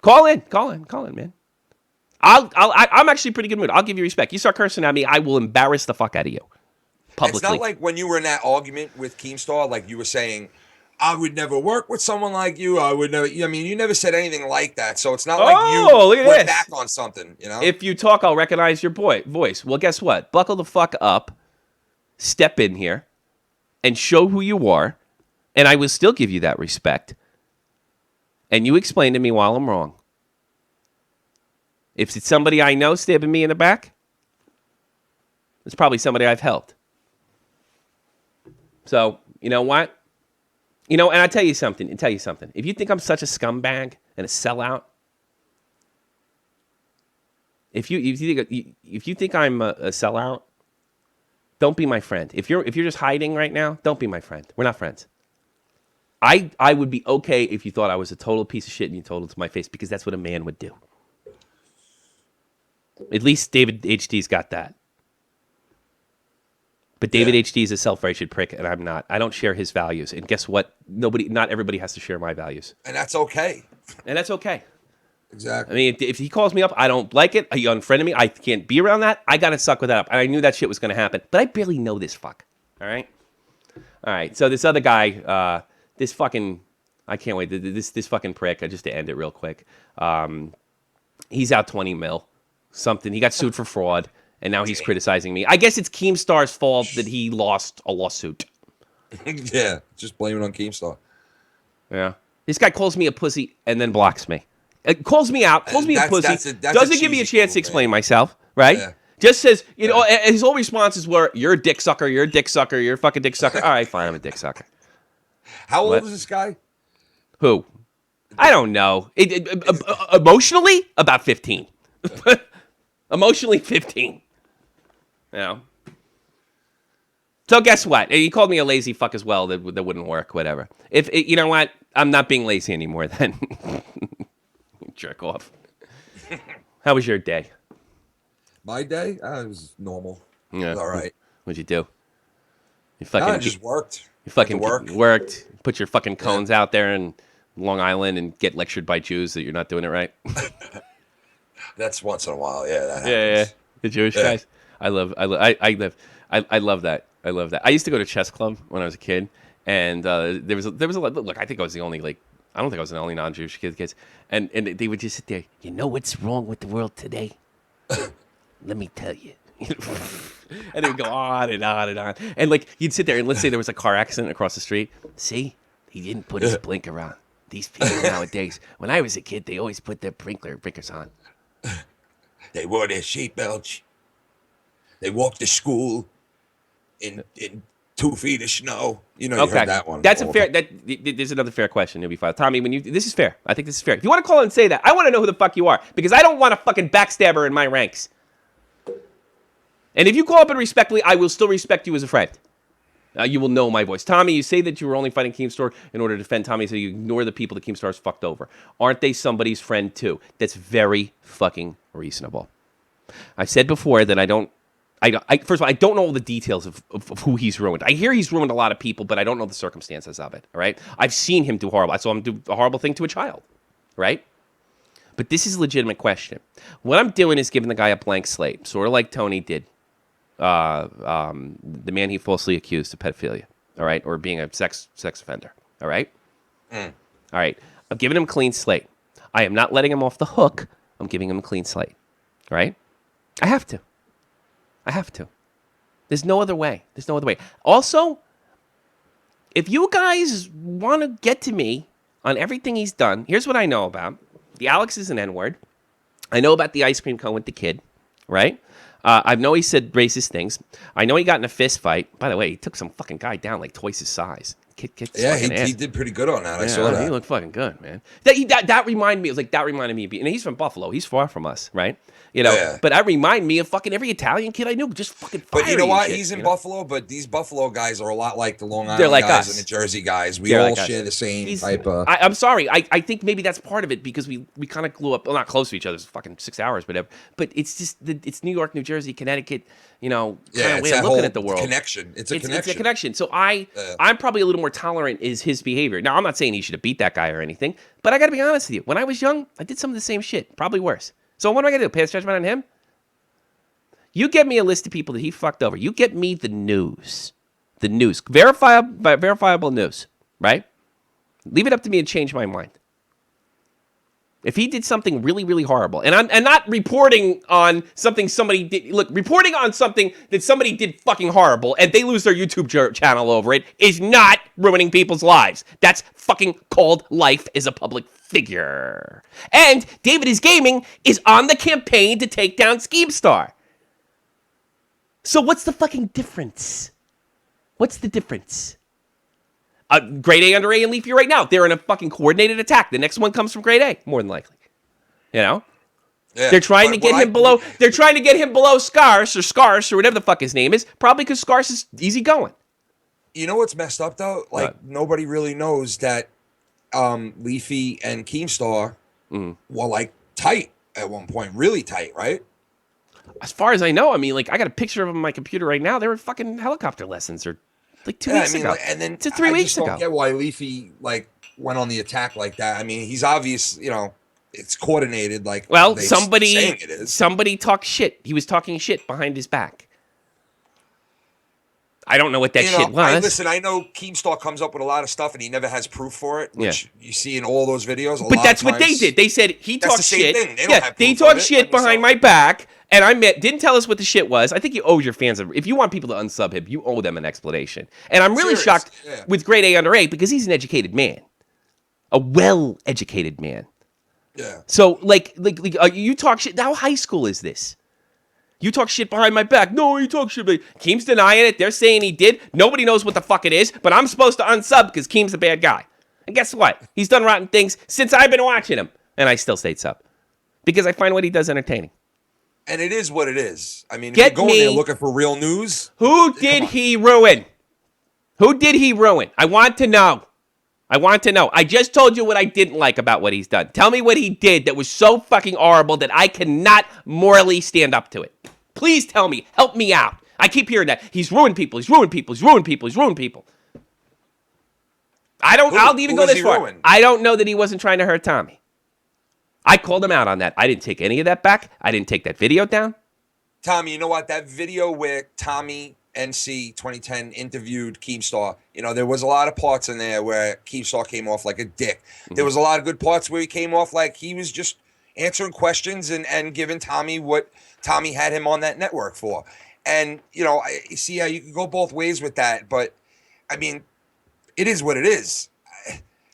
Call in, man. I'm actually pretty good mood. I'll give you respect. You start cursing at me, I will embarrass the fuck out of you publicly. It's not like when you were in that argument with Keemstar, like you were saying, I would never work with someone like you. I would never. I mean, you never said anything like that. So it's not like you went back on something. You know. If you talk, I'll recognize your voice. Well, guess what? Buckle the fuck up. Step in here, and show who you are, and I will still give you that respect. And you explain to me while I'm wrong. If it's somebody I know stabbing me in the back, it's probably somebody I've helped. So, you know what? And I'll tell you something. If you think I'm such a scumbag and a sellout, if you think I'm a sellout, don't be my friend. If you're just hiding right now, don't be my friend. We're not friends. I would be okay if you thought I was a total piece of shit and you told it to my face, because that's what a man would do. At least David HD's got that. But David HD is a self-righteous prick, and I'm not. I don't share his values. And guess what? Not everybody has to share my values. And that's okay. I Exactly. mean, if he calls me up, I don't like it. He unfriended me. I can't be around that. I got to suck with that up. And I knew that shit was going to happen. But I barely know this fuck. All right. So this other guy, this fucking, I can't wait. This fucking prick, just to end it real quick. He's out 20 mil. Something. He got sued for fraud. And now he's criticizing me. I guess it's Keemstar's fault that he lost a lawsuit. Yeah, just blame it on Keemstar. Yeah. This guy calls me a pussy and then blocks me. Calls me out, calls me a pussy, doesn't give me a chance to explain myself, right? Yeah. Just says, his whole responses were, you're a dick sucker, you're a fucking dick sucker. All right, fine, I'm a dick sucker. How old is this guy? Who? I don't know. Emotionally, about 15. Emotionally, 15. So guess what? He called me a lazy fuck as well. That wouldn't work. Whatever. You know what? I'm not being lazy anymore. Then jerk off. How was your day? My day? It was normal. Yeah. It was all right. What'd you do? You fucking I just worked. You fucking worked. Put your fucking cones out there in Long Island and get lectured by Jews that you're not doing it right. That's once in a while. Yeah. That happens. Yeah. The Jewish guys. I love that. I love that. I used to go to chess club when I was a kid, and there was a lot. Look, I think I was the only I don't think I was the only non-Jewish kids, and they would just sit there. You know what's wrong with the world today? Let me tell you. And they would go on and on and on, and you'd sit there, and let's say there was a car accident across the street. See, he didn't put his blinker on. These people nowadays, when I was a kid, they always put their blinkers on. They wore their seatbelts. They walked to school in 2 feet of snow. You heard that one. That's a fair. There's another fair question. It'll be fine. Tommy, this is fair. I think this is fair. If you want to call and say that, I want to know who the fuck you are, because I don't want a fucking backstabber in my ranks. And if you call up and respectfully, I will still respect you as a friend. You will know my voice. Tommy, you say that you were only fighting Keemstar in order to defend Tommy, so you ignore the people that Keemstar's fucked over. Aren't they somebody's friend too? That's very fucking reasonable. I've said before that first of all, I don't know all the details of who he's ruined. I hear he's ruined a lot of people, but I don't know the circumstances of it, all right? I've seen him do horrible. I saw him do a horrible thing to a child, right? But this is a legitimate question. What I'm doing is giving the guy a blank slate, sort of like Tony did. The man he falsely accused of pedophilia, all right? Or being a sex offender, all right? All right. I'm giving him a clean slate. I am not letting him off the hook. I'm giving him a clean slate, all right? I have to. There's no other way. Also, if you guys want to get to me on everything he's done, here's what I know about. The Alex is an N-word. I know about the ice cream cone with the kid, right? I know he said racist things. I know he got in a fist fight. By the way, he took some fucking guy down like twice his size. He did pretty good on that. I saw that. He looked fucking good, man. That reminded me. It was that reminded me of being. And he's from Buffalo. He's far from us, right? But that reminded me of fucking every Italian kid I knew. Just fucking fiery. But you know what? Shit, he's in Buffalo, but these Buffalo guys are a lot like the Long Island like guys us. and the Jersey guys. We all share the same type of. I'm sorry. I think maybe that's part of it because we kind of grew up. Well, not close to each other. It's fucking 6 hours, whatever. But it's just it's New York, New Jersey, Connecticut. Kind of way of looking at the world. Connection. It's a connection. It's a connection. So I'm probably a little more tolerant is his behavior. Now, I'm not saying he should have beat that guy or anything, but I got to be honest with you. When I was young, I did some of the same shit, probably worse. So what am I going to do? Pass judgment on him? You get me a list of people that he fucked over. You get me the news. The news. Verifiable news, right? Leave it up to me and change my mind. If he did something really, really horrible, and I'm not reporting on something somebody did. Look, reporting on something that somebody did fucking horrible, and they lose their YouTube channel over it, is not ruining people's lives. That's fucking called life as a public figure. And David is Gaming is on the campaign to take down Keemstar. So what's the fucking difference? What's the difference? Grade A under A and Leafy right now. They're in a fucking coordinated attack. The next one comes from Grade A, more than likely. You know? Yeah, they're trying to get him below. They're trying to get him below Scarce or whatever the fuck his name is. Probably because Scarce is easy going. You know what's messed up though? Like nobody really knows that Leafy and Keemstar were like tight at one point, really tight, right? As far as I know, I mean, like I got a picture of them on my computer right now. They were fucking helicopter lessons or. Like 2 weeks ago. And then to 3 weeks ago. I just don't get why Leafy like went on the attack like that. I mean, he's obvious, you know, it's coordinated. Like, well, somebody talked shit. He was talking shit behind his back. I don't know what that shit was. Listen, I know Keemstar comes up with a lot of stuff and he never has proof for it, which you see in all those videos. But that's what they did. They said he talked shit. They talked shit behind my back. And I didn't tell us what the shit was. I think you owe your fans, if you want people to unsub him, you owe them an explanation. And I'm really shocked with Grade A under A because he's an educated man. A well-educated man. Yeah. So, like you talk shit. How high school is this? You talk shit behind my back. No, you talk shit. Keem's denying it. They're saying he did. Nobody knows what the fuck it is, but I'm supposed to unsub because Keem's the bad guy. And guess what? He's done rotten things since I've been watching him. And I still stayed sub. Because I find what he does entertaining. And it is what it is. I mean, if you're going there looking for real news. Who did he ruin? Who did he ruin? I want to know. I just told you what I didn't like about what he's done. Tell me what he did that was so fucking horrible that I cannot morally stand up to it. Please tell me. Help me out. I keep hearing that. He's ruined people. He's ruined people. He's ruined people. He's ruined people. I'll even go this far. I don't know that he wasn't trying to hurt Tommy. I called him out on that. I didn't take any of that back. I didn't take that video down. Tommy, you know what? That video where TommyNC2010 interviewed Keemstar, you know, there was a lot of parts in there where Keemstar came off like a dick. There was a lot of good parts where he came off like he was just answering questions and giving Tommy what Tommy had him on that network for. And, you know, you see how you can go both ways with that. But, I mean, it is what it is.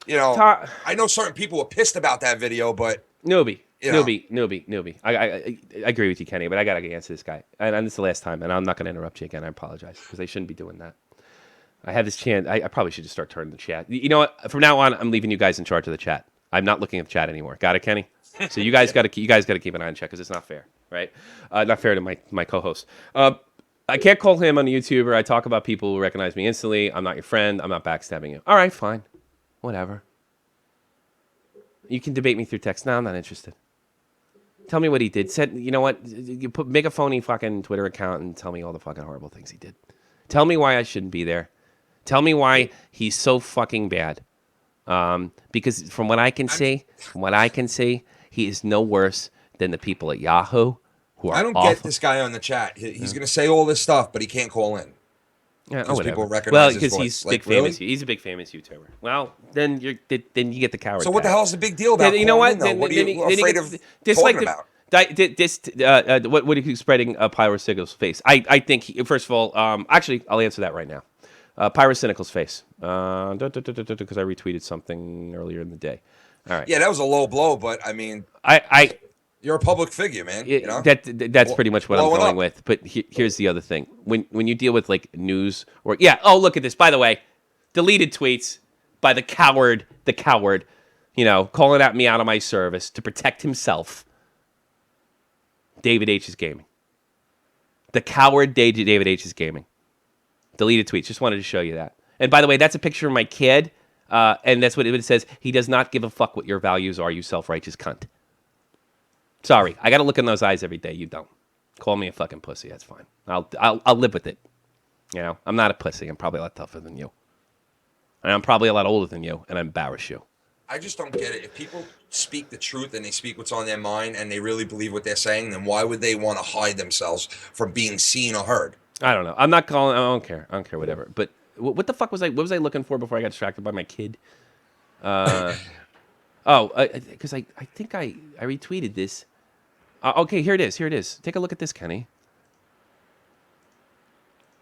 You know, I know certain people were pissed about that video, but... Newbie. I agree with you, Kenny, but I got to answer this guy. And this is the last time, and I'm not going to interrupt you again. I apologize, because I shouldn't be doing that. I have this chance. I probably should just start turning the chat. You know what? From now on, I'm leaving you guys in charge of the chat. I'm not looking at the chat anymore. Got it, Kenny? So you guys got to keep an eye on chat, because it's not fair, right? Not fair to my co-host. I can't call him on a YouTuber. I talk about people who recognize me instantly. I'm not your friend. I'm not backstabbing you. All right, fine. Whatever. You can debate me through text. No, I'm not interested. Tell me what he did. You know what? Make a phony fucking Twitter account and tell me all the fucking horrible things he did. Tell me why I shouldn't be there. Tell me why he's so fucking bad. Because from what I can see, he is no worse than the people at Yahoo who are I don't awful. Get this guy on the chat. He's going to say all this stuff, but he can't call in. Yeah, because people recognize his voice. He's a big famous YouTuber. Well, then you get the coward. So what the hell is the big deal about? You know what? What are you afraid of talking about? What are you spreading Pyrocynical's face? I think first of all, actually, I'll answer that right now. Pyrocynical's face, because I retweeted something earlier in the day. All right. Yeah, that was a low blow, but I mean, you're a public figure, man. You know? That's pretty much what I'm going with. But here's the other thing: when you deal with like news or look at this. By the way, deleted tweets by the coward, you know, calling out me out of my service to protect himself. David H is gaming. The coward David H is gaming. Deleted tweets. Just wanted to show you that. And by the way, that's a picture of my kid, and that's what it says. He does not give a fuck what your values are, you self-righteous cunt. Sorry, I got to look in those eyes every day. You don't. Call me a fucking pussy. That's fine. I'll live with it. You know, I'm not a pussy. I'm probably a lot tougher than you. And I'm probably a lot older than you, and I embarrass you. I just don't get it. If people speak the truth and they speak what's on their mind and they really believe what they're saying, then why would they want to hide themselves from being seen or heard? I don't know. I'm not calling. I don't care. I don't care. Whatever. But what the fuck was I? What was I looking for before I got distracted by my kid? Because I think I retweeted this. Okay, here it is. Here it is. Take a look at this, Kenny.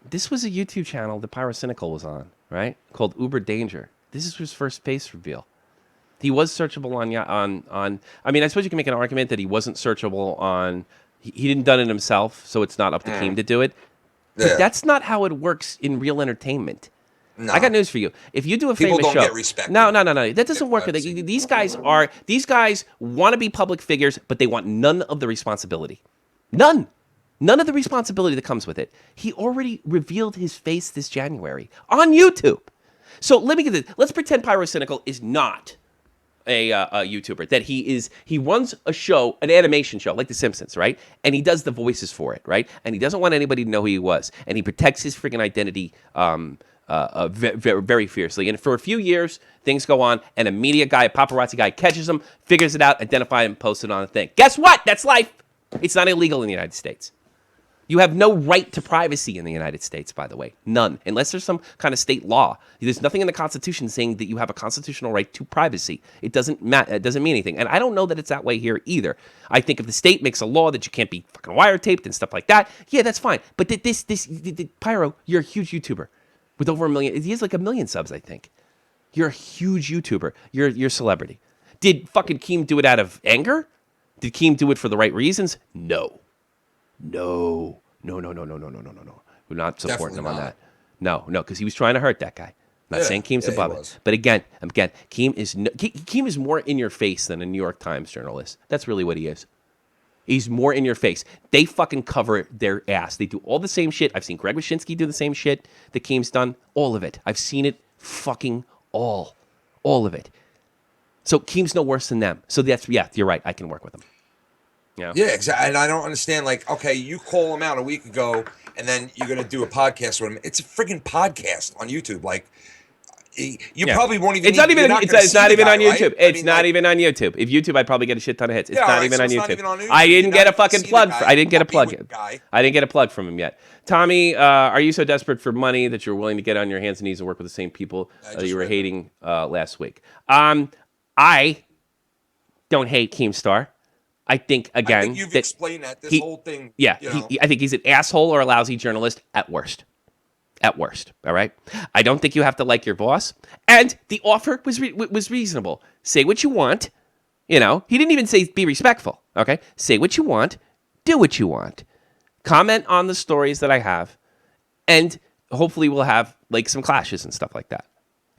This was a YouTube channel that Pyrocynical was on, right? Called Uber Danger. This is his first face reveal. He was searchable on. I mean, I suppose you can make an argument that he wasn't searchable on. He didn't done it himself, so it's not up to Keem to do it. But that's not how it works in real entertainment. No. I got news for you. If you do a famous show, get respected. No. That doesn't work. These guys want to be public figures, but they want none of the responsibility. None of the responsibility that comes with it. He already revealed his face this January on YouTube. So let me get this. Let's pretend Pyrocynical is not a YouTuber. That he runs a show, an animation show like The Simpsons, right? And he does the voices for it, right? And he doesn't want anybody to know who he was, and he protects his freaking identity. Very, very fiercely. And for a few years, things go on, and a media guy, a paparazzi guy, catches him, figures it out, identifies him, posts it on a thing. Guess what? That's life. It's not illegal in the United States. You have no right to privacy in the United States, by the way. None. Unless there's some kind of state law. There's nothing in the Constitution saying that you have a constitutional right to privacy. It doesn't mean anything. And I don't know that it's that way here either. I think if the state makes a law that you can't be fucking wiretaped and stuff like that, yeah, that's fine. But Pyro, you're a huge YouTuber. With over 1 million, he has like 1 million subs, I think. You're a huge YouTuber. You're a celebrity. Did fucking Keem do it out of anger? Did Keem do it for the right reasons? No. We're not supporting him on that. No, because he was trying to hurt that guy. I'm not saying Keem's above it. But again, Keem is more in your face than a New York Times journalist. That's really what he is. He's more in your face. They fucking cover their ass. They do all the same shit. I've seen Greg Wyshynski do the same shit that Keem's done. All of it. I've seen it fucking all of it. So Keem's no worse than them. So you're right. I can work with him. Yeah, exactly. And I don't understand, like, okay, you call him out a week ago, and then you're going to do a podcast with him. It's a friggin' podcast on YouTube. Like, you probably won't even. It's not even on YouTube. It's not even on YouTube. If YouTube, I'd probably get a shit ton of hits. It's not even on YouTube. I didn't get a fucking plug. I didn't get a plug. I didn't get a plug from him yet. Tommy, are you so desperate for money that you're willing to get on your hands and knees and work with the same people that you were hating last week? I don't hate Keemstar. I think, again, I think you've explained that this whole thing. Yeah, I think he's an asshole or a lousy journalist at worst. At worst, all right? I don't think you have to like your boss. And the offer was reasonable. Say what you want. He didn't even say be respectful, okay? Say what you want. Do what you want. Comment on the stories that I have. And hopefully we'll have, like, some clashes and stuff like that.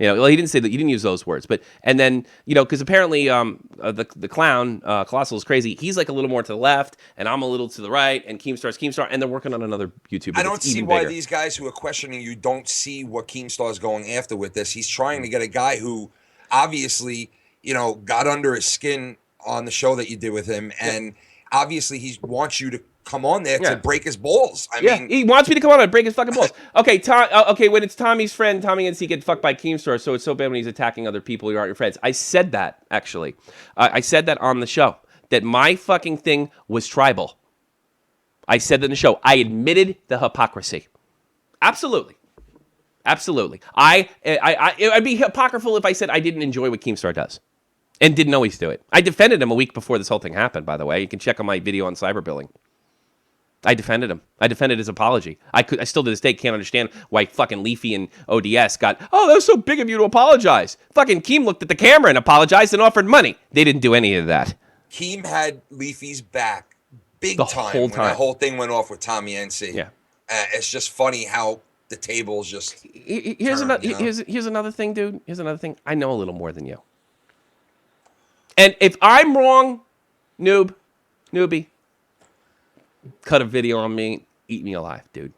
Well, he didn't say that. He didn't use those words, but and then because apparently the clown Colossal is crazy. He's like a little more to the left, and I'm a little to the right, and Keemstar's Keemstar, and they're working on another YouTube. I don't see why these guys who are questioning you don't see what Keemstar is going after with this. He's trying to get a guy who obviously got under his skin on the show that you did with him, and obviously he wants you to come on there to break his balls. I mean, he wants me to come on and break his fucking balls. Okay, okay, when it's Tommy's friend, TommyNC get fucked by Keemstar, so it's so bad when he's attacking other people who aren't your friends. I said that, actually. I said that on the show, that my fucking thing was tribal. I said that in the show. I admitted the hypocrisy. Absolutely. I'd be hypocritical if I said I didn't enjoy what Keemstar does and didn't always do it. I defended him a week before this whole thing happened, by the way. You can check on my video on cyberbullying. I defended him. I defended his apology. I still to this day can't understand why fucking Leafy and ODS got, that was so big of you to apologize. Fucking Keem looked at the camera and apologized and offered money. They didn't do any of that. Keem had Leafy's back big the time whole when time. that whole thing went off with TommyNC. Yeah. It's just funny how the tables just here's another thing, dude. Here's another thing. I know a little more than you. And if I'm wrong, newbie, cut a video on me, eat me alive, dude.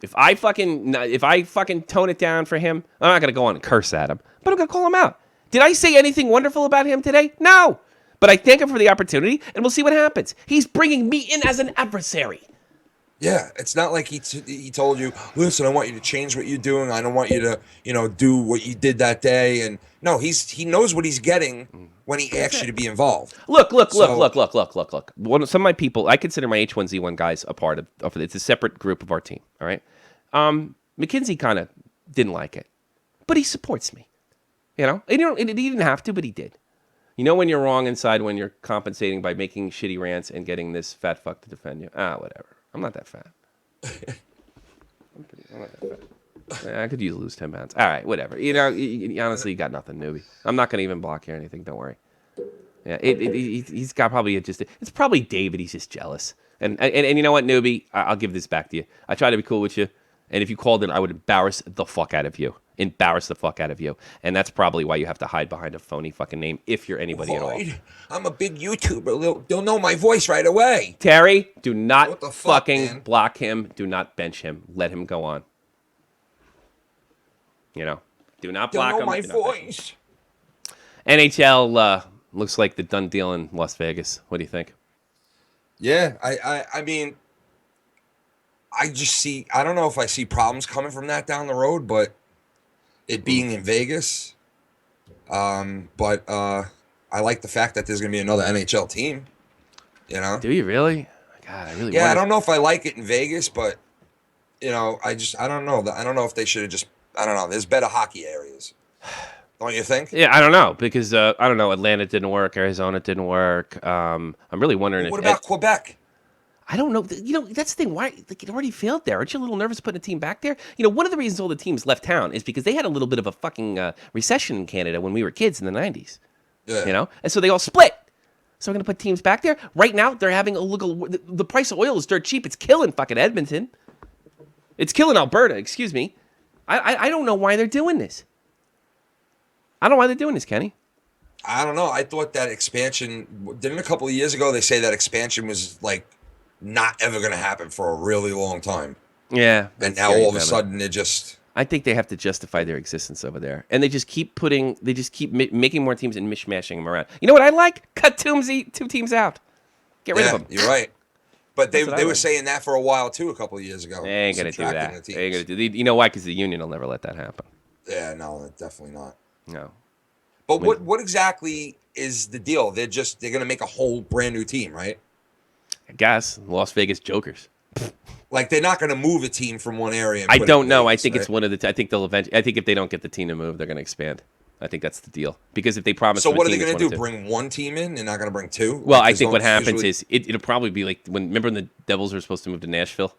If I fucking tone it down for him, I'm not gonna go on and curse at him, but I'm gonna call him out. Did I say anything wonderful about him today? No. But I thank him for the opportunity, and we'll see what happens. He's bringing me in as an adversary. Yeah, it's not like he told you, listen, I want you to change what you're doing. I don't want you to, do what you did that day. And no, he knows what he's getting when he asks you to be involved. Look. So- Some of my people, I consider my H1Z1 guys a part of it. It's a separate group of our team, all right? McKinsey kind of didn't like it, but he supports me, you know? And he didn't have to, but he did. You know when you're wrong inside when you're compensating by making shitty rants and getting this fat fuck to defend you? Whatever. I'm not that fat. I'm not that fat. I could use lose 10 pounds. All right, whatever. Honestly, you got nothing, newbie. I'm not going to even block you or anything. Don't worry. Yeah, he's got probably it's probably David. He's just jealous. And you know what, newbie? I'll give this back to you. I try to be cool with you. And if you called in, I would embarrass the fuck out of you. And that's probably why you have to hide behind a phony fucking name if you're anybody at all. I'm a big YouTuber. They'll know my voice right away. Terry, do not What the fuck, fucking man? block him. Do not bench him. Let him go on. Do not They'll block know him. my Do not bench him. voice. NHL looks like the done deal in Las Vegas. What do you think? Yeah, I mean, I don't know if I see problems coming from that down the road, but it being in Vegas, but I like the fact that there's going to be another NHL team, Do you really? God, I really Yeah, I want don't know if I like it in Vegas, but, I don't know. I don't know if they should have just, I don't know. There's better hockey areas. Don't you think? Yeah, I don't know because I don't know. Atlanta didn't work. Arizona didn't work. I'm really wondering What about Quebec? I don't know. That's the thing. Why? It already failed there. Aren't you a little nervous putting a team back there? One of the reasons all the teams left town is because they had a little bit of a fucking recession in Canada when we were kids in the 90s. Yeah. And so they all split. So we're going to put teams back there. Right now, they're having a look. The price of oil is dirt cheap. It's killing fucking Edmonton. It's killing Alberta. Excuse me. I don't know why they're doing this. I don't know why they're doing this, Kenny. I don't know. I thought that expansion, didn't a couple of years ago they say that expansion was like not ever going to happen for a really long time. Yeah. And now all of a sudden it just... I think they have to justify their existence over there. And they just keep making more teams and mishmashing them around. You know what I like? Cut two teams out. Get rid of them. You're right. But they like. were saying that for a while too, a couple of years ago. They ain't going to do that. They ain't gonna you know why? Because the union will never let that happen. Yeah, no, definitely not. No. But what exactly is the deal? They're going to make a whole brand new team, right? I guess. Las Vegas Jokers. Like they're not going to move a team from one area. And I put it don't in know. Vegas, I think right? it's one of the. I think they'll eventually. I think if they don't get the team to move, they're going to expand. I think that's the deal. Because if they promise, So them a what are they team, going it's to one do? of two. Bring one team in? They're not going to bring two? Well, I Because think what don't happens usually- is it'll probably be like remember when the Devils were supposed to move to Nashville.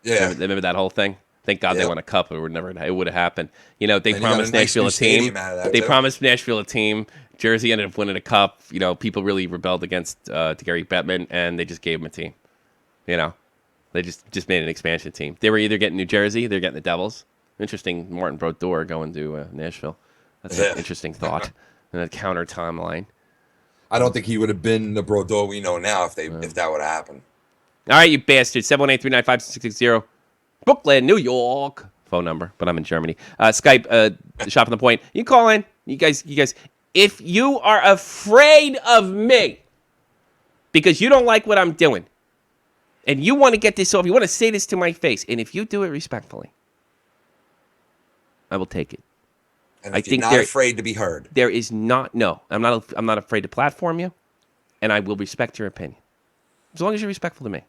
Yeah. Remember that whole thing? Thank God they Yep. won a cup. It would have happened. They And you got a promised nice Nashville new a team. stadium out of that, They too. promised Nashville a team. Jersey ended up winning a cup. People really rebelled against Gary Bettman, and they just gave him a team. They just made an expansion team. They were either getting New Jersey, they're getting the Devils. Interesting, Martin Brodeur going to Nashville. That's an interesting thought. And a counter timeline. I don't think he would have been the Brodeur we know now if that would have happened. All right, you bastards. 718-395-6660. Brooklyn, New York. Phone number, but I'm in Germany. Skype, Shop on the Point. You call in. You guys. If you are afraid of me because you don't like what I'm doing and you want to get this off, you want to say this to my face, and if you do it respectfully, I will take it. And I if think you're not afraid to be heard. There is not. No, I'm not afraid to platform you, and I will respect your opinion as long as you're respectful to me.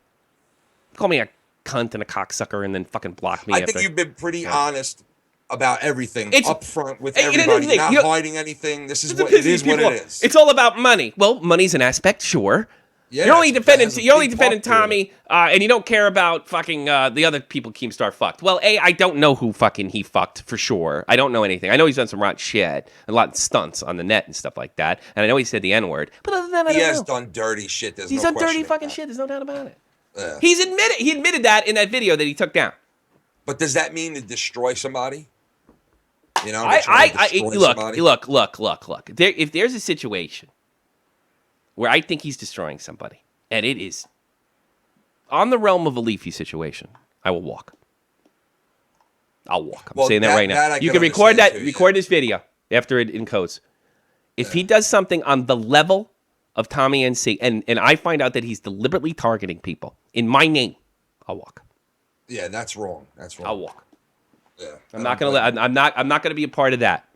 Call me a cunt and a cocksucker, and then fucking block me. I think you've been pretty honest about everything up front with Hey, everybody, not you know- hiding anything. This is This what it is. pisses What people it off. is. It's all about money. Well, money's an aspect, sure. Yeah, you're only that defending. has a You're only big defending part to it. Tommy, and you don't care about fucking the other people Keemstar fucked. Well, I don't know who fucking he fucked for sure. I don't know anything. I know he's done some rotten shit, a lot of stunts on the net and stuff like that, and I know he said the N-word. But other than that, I He don't has know. done dirty shit. He's no done dirty question fucking about shit. There's no doubt about it. Yeah. He admitted that in that video that he took down. But does that mean to destroy somebody? To try to destroy somebody? Look. If there's a situation where I think he's destroying somebody, and it is on the realm of a Leafy situation, I will walk. I'll walk. I'm saying that right now. You can record that. Record this video after it encodes. If he does something on the level of TommyNC, and I find out that he's deliberately targeting people in my name, I'll walk. Yeah, that's wrong. That's wrong. I'll walk. Yeah, I'm not gonna let. I'm not gonna be a part of that.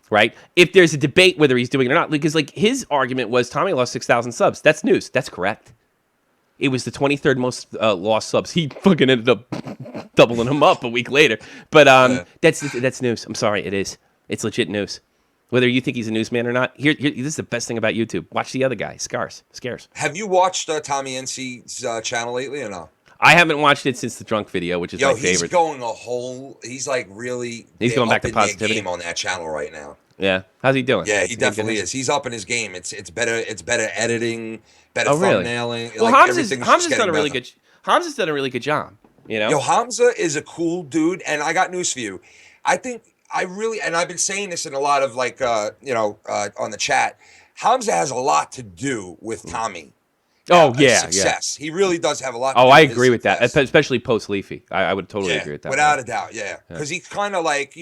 Right? If there's a debate whether he's doing it or not, because like his argument was Tommy lost 6,000 subs. That's news. That's correct. It was the 23rd most lost subs. He fucking ended up doubling them up a week later. But that's news. I'm sorry, it is. It's legit news. Whether you think he's a newsman or not, here this is the best thing about YouTube. Watch the other guy, Scares. Have you watched Tommy NC's channel lately or no? I haven't watched it since the drunk video, which is my favorite. He's like really. He's going back to positivity game on that channel right now. Yeah, how's he doing? Yeah, he definitely is. He's up in his game. It's better. It's better editing, better thumbnailing. Well, like, Hamza's done a really good. Hamza's done a really good job. You know, Yo, Hamza is a cool dude, and I got news for you. I think and I've been saying this in a lot of like on the chat. Hamza has a lot to do with Tommy. Success. He really does have a lot. I agree with that, especially post Leafy. I would totally agree with that. Without a doubt, because he kind of like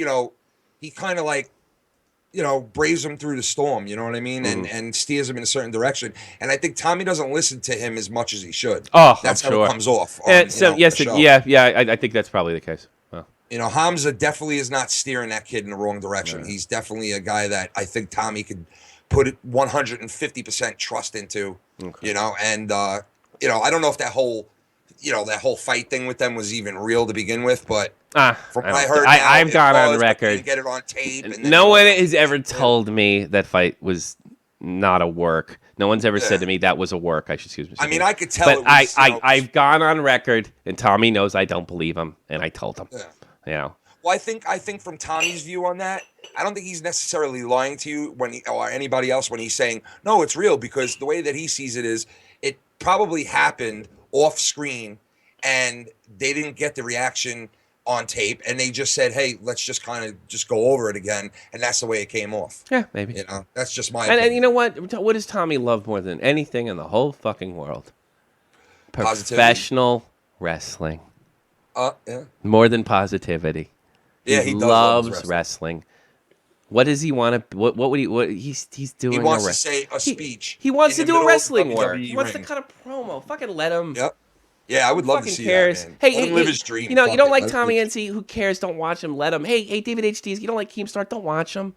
braves him through the storm. You know what I mean, and steers him in a certain direction. And I think Tommy doesn't listen to him as much as he should. Oh, that's I'm how sure. it comes off. I think that's probably the case. Well. Hamza definitely is not steering that kid in the wrong direction. He's definitely a guy that I think Tommy could put it 150% trust into. Okay. And I don't know if that whole fight thing with them was even real to begin with, but from what I heard, I've gone on record. Get it on tape. And no one has ever told me that fight was not a work. No one's ever said to me that was a work. I should excuse myself. I mean, I could tell. But I've gone on record, and Tommy knows I don't believe him, and I told him. Yeah. Well, I think from Tommy's view on that, I don't think he's necessarily lying to you or anybody else when he's saying, no, it's real, because the way that he sees it is it probably happened off screen and they didn't get the reaction on tape and they just said, hey, let's just kind of just go over it again. And that's the way it came off. Yeah, maybe. That's just my opinion. And you know what? What does Tommy love more than anything in the whole fucking world? Professional wrestling. Yeah. More than positivity. Yeah, he loves wrestling. What does he want to? What would he? What he's doing? He wants to say a speech. He wants to do a wrestling work. WWE He wants to cut a promo. Fucking let him. Yep. Yeah, I would love to see cares. that, man. Hey, let him live his dream. You don't like Tommy NC? Who cares? Don't watch him. Let him. Hey, David HDs. You don't like Keemstar? Don't watch him.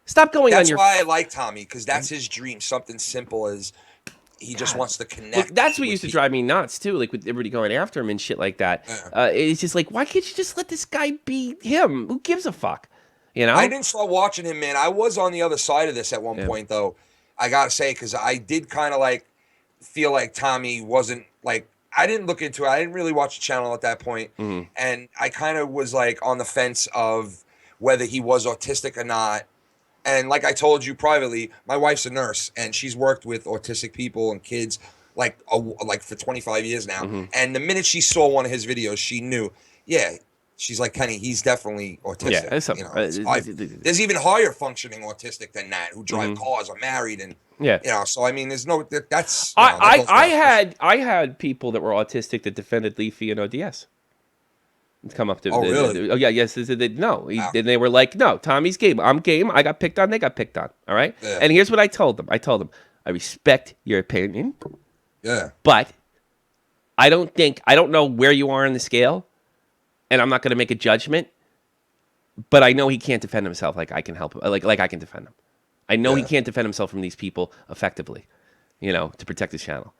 Stop going on your. That's why I like Tommy, because that's his dream. Something simple as he just wants to connect. Look, that's what used to drive me nuts too. Like with everybody going after him and shit like that. It's just like, why can't you just let this guy be him? Who gives a fuck? I didn't start watching him, man. I was on the other side of this at one point, though. I gotta say, because I did kind of like feel like Tommy wasn't like. I didn't look into it. I didn't really watch the channel at that point, and I kind of was like on the fence of whether he was autistic or not. And like I told you privately, my wife's a nurse, and she's worked with autistic people and kids like for 25 years now. And the minute she saw one of his videos, she knew. Yeah, she's like, Kenny, he's definitely autistic. Yeah, there's even higher functioning autistic than that who drive cars, are married, and So I mean, there's no that's. I had people that were autistic that defended Leafy and ODS. Come up to really? Yes. They were like, no, Tommy's game. I'm game. I got picked on. They got picked on. All right. Yeah. And here's what I told them. I respect your opinion. Yeah. But I don't know where you are on the scale, and I'm not going to make a judgment. But I know he can't defend himself like I can help him. Like I can defend him. I know he can't defend himself from these people effectively, to protect his channel.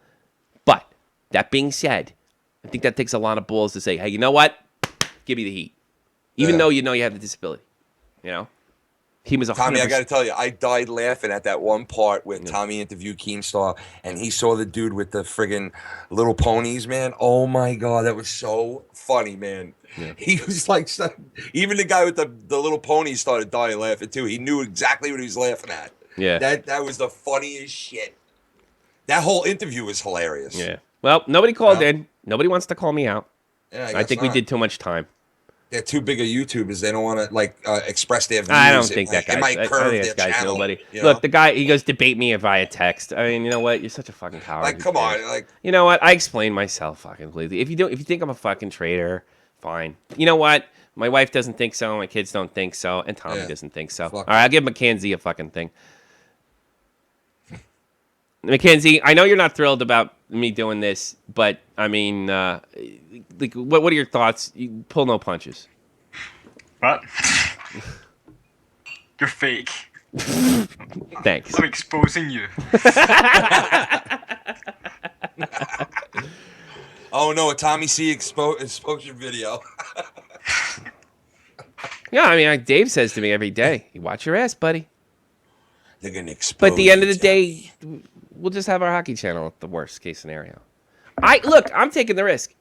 But that being said, I think that takes a lot of balls to say, hey, you know what? Give me the heat. Even though you have the disability. He was 100%. Tommy, I got to tell you, I died laughing at that one part where Tommy interviewed Keemstar and he saw the dude with the friggin' little ponies, man. Oh my God, that was so funny, man. Yeah. He was like, even the guy with the little ponies started dying laughing too. He knew exactly what he was laughing at. Yeah. That was the funniest shit. That whole interview was hilarious. Yeah. Well, nobody called in. Nobody wants to call me out. Yeah, I think we did too much time. They're too big of YouTubers. They don't want to express their views. I don't think that guy. It might curve their channel. Nobody. Look, the guy. He goes debate me via text. I mean, you know what? You're such a fucking coward. Like, come on. Like, you know what? I explain myself fucking completely. If you think I'm a fucking traitor, fine. You know what? My wife doesn't think so. My kids don't think so, and Tommy doesn't think so. All right, I'll give Mackenzie a fucking thing. Mackenzie, I know you're not thrilled about me doing this, but I mean, like, what are your thoughts? You pull no punches. What? You're fake. Thanks. I'm exposing you. Oh no, a Tommy C exposure video. Yeah, I mean, Dave says to me every day, "You watch your ass, buddy." They're gonna expose. But at the end of you, the day, we'll just have our hockey channel at the worst case scenario. I'm taking the risk.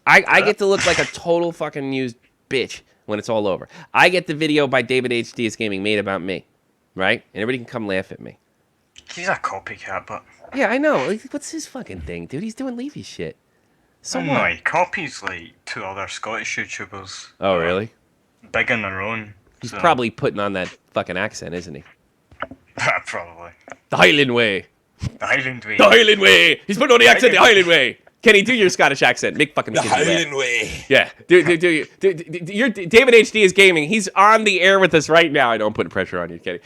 I get to look like a total fucking used bitch when it's all over. I get the video by David HDS Gaming made about me, right? And everybody can come laugh at me. He's a copycat, but... Yeah, I know. Like, what's his fucking thing, dude? He's doing Levy shit. So no, what? he copies like 2 other Scottish YouTubers. Oh, really? Big on their own. He's so- probably putting on that fucking accent, isn't he? Probably. The Highland way. The Highland Way. The Highland way. He's putting on the accent the Highland way. Kenny, do your Scottish accent. Make fucking The kids laugh. Highland way. Yeah, do your David HD is gaming. He's on the air with us right now. I don't put pressure on you, Kenny.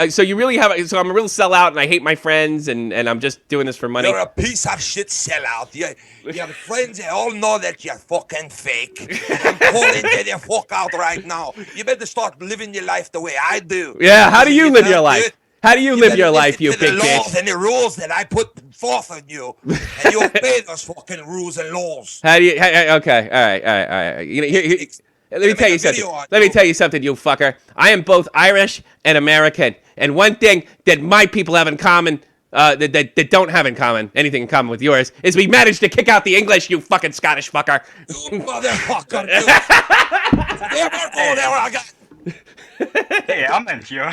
So you really have. So I'm a real sellout, and I hate my friends, and I'm just doing this for money. You're a piece of shit sellout. Your friends, they all know that you're fucking fake. I'm calling you the fuck out right now. You better start living your life the way I do. Yeah, how do you live your don't life? do it, How do you live better your life, listen you to big the laws bitch? and the rules that I put forth on you, and you obey those fucking rules and laws. How do you? Okay, all right. You know, let me tell you something. Let me tell you something, you fucker. I am both Irish and American, and one thing that my people have in common, that don't have in common, anything in common with yours, is we managed to kick out the English, you fucking Scottish fucker. You motherfucker! Never go there. I got. Hey, I'm in here.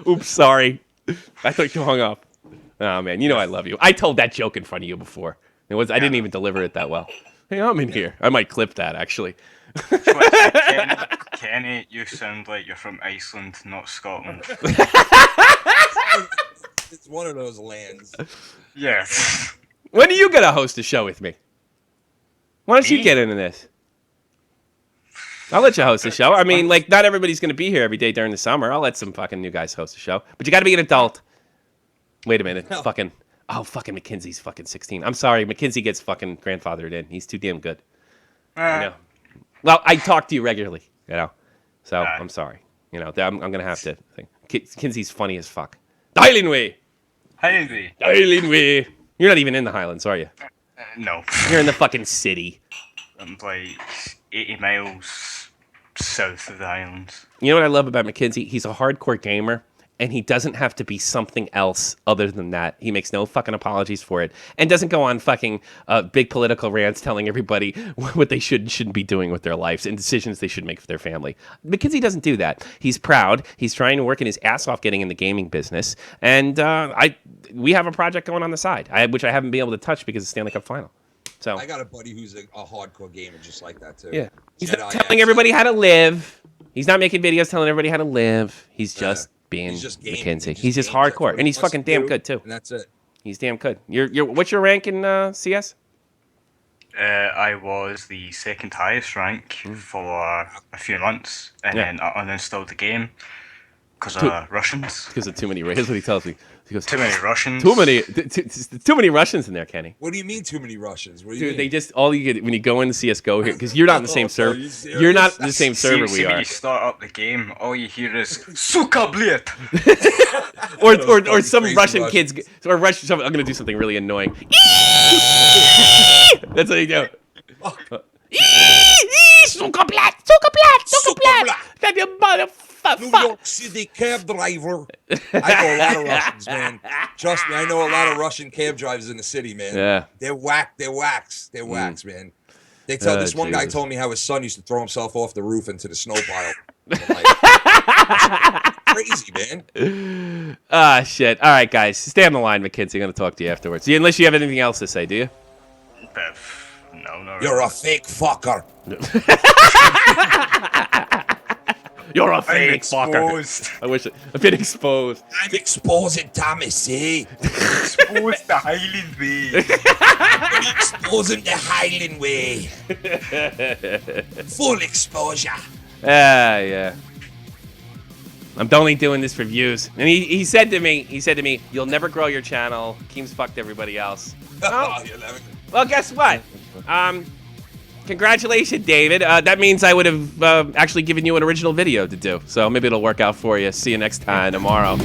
Oops, sorry. I thought you hung up. Oh man, you know I love you. I told that joke in front of you before. I didn't even deliver it that well. Hey, I'm in here. I might clip that actually. Kenny, you sound like you're from Iceland, not Scotland. It's one of those lands. Yes. When are you gonna host a show with me? Why don't you Me? get into this? I'll let you host a show. I mean, like, not everybody's going to be here every day during the summer. I'll let some fucking new guys host a show. But you got to be an adult. Wait a minute. No. Fucking McKinsey's fucking 16. I'm sorry. McKinsey gets fucking grandfathered in. He's too damn good. I know. Well, I talk to you regularly, you know. So, I'm sorry. You know, I'm going to have to think. McKinsey's funny as fuck. The Highland Way. Highland Way. The Highland Way. You're not even in the Highlands, are you? No. You're in the fucking city. I'm like 80 miles south of the Highlands. You know what I love about McKinsey? He's a hardcore gamer, and he doesn't have to be something else other than that. He makes no fucking apologies for it, and doesn't go on fucking big political rants telling everybody what they should and shouldn't be doing with their lives and decisions they should make for their family. McKinsey doesn't do that. He's proud. He's trying to work his ass off getting in the gaming business, and we have a project going on the side, which I haven't been able to touch because of the Stanley Cup final. So I got a buddy who's a hardcore gamer just like that too. yeah, he's Jedi not telling accent. everybody how to live. He's not making videos telling everybody how to live. He's just being He's just gaming. McKinsey. He He's just games. That's hardcore, what and he he's wants fucking to damn do, good too. And that's it. He's damn good. You're what's your rank in CS? I was the second highest rank for a few months, and Yeah. then I uninstalled the game because Too- of Russians. Because of too many. Here's what he tells me. He goes, Too many Russians. Too many Russians in there, Kenny. What do you mean too many Russians? What do you Dude, mean? they just all you get when you go into CS:GO here because you're not in the same Are server. you serious? You're not the same See, server see we when are. you start up the game, all you hear is "Suka blit." Or some crazy Russian Russians. kids or Russian. I'm gonna do something really annoying. That's what you do. Suka blat, suka blat, suka blat. That you New motherfucker. York City cab driver. I know a lot of Russians, man. Trust me, I know a lot of Russian cab drivers in the city, man. Yeah. They're whack. They're wax, man. They tell this one guy Jesus. told me how his son used to throw himself off the roof into the snow pile. Like, crazy, man. Ah, shit. All right, guys. Stay on the line, McKinsey. I'm going to talk to you afterwards. Unless you have anything else to say, do you? But, no, not You're really. a fake fucker. You're a I'm fake fucker. exposed. I wish I've been exposed. I'm exposing Tommy C. Exposed the Highland Way. I'm exposing the Highland Way. Full exposure. Yeah. I'm only doing this for views. And he said to me, you'll never grow your channel. Keems fucked everybody else. Well, guess what? Congratulations, David. That means I would have actually given you an original video to do. So maybe it'll work out for you. See you next time tomorrow.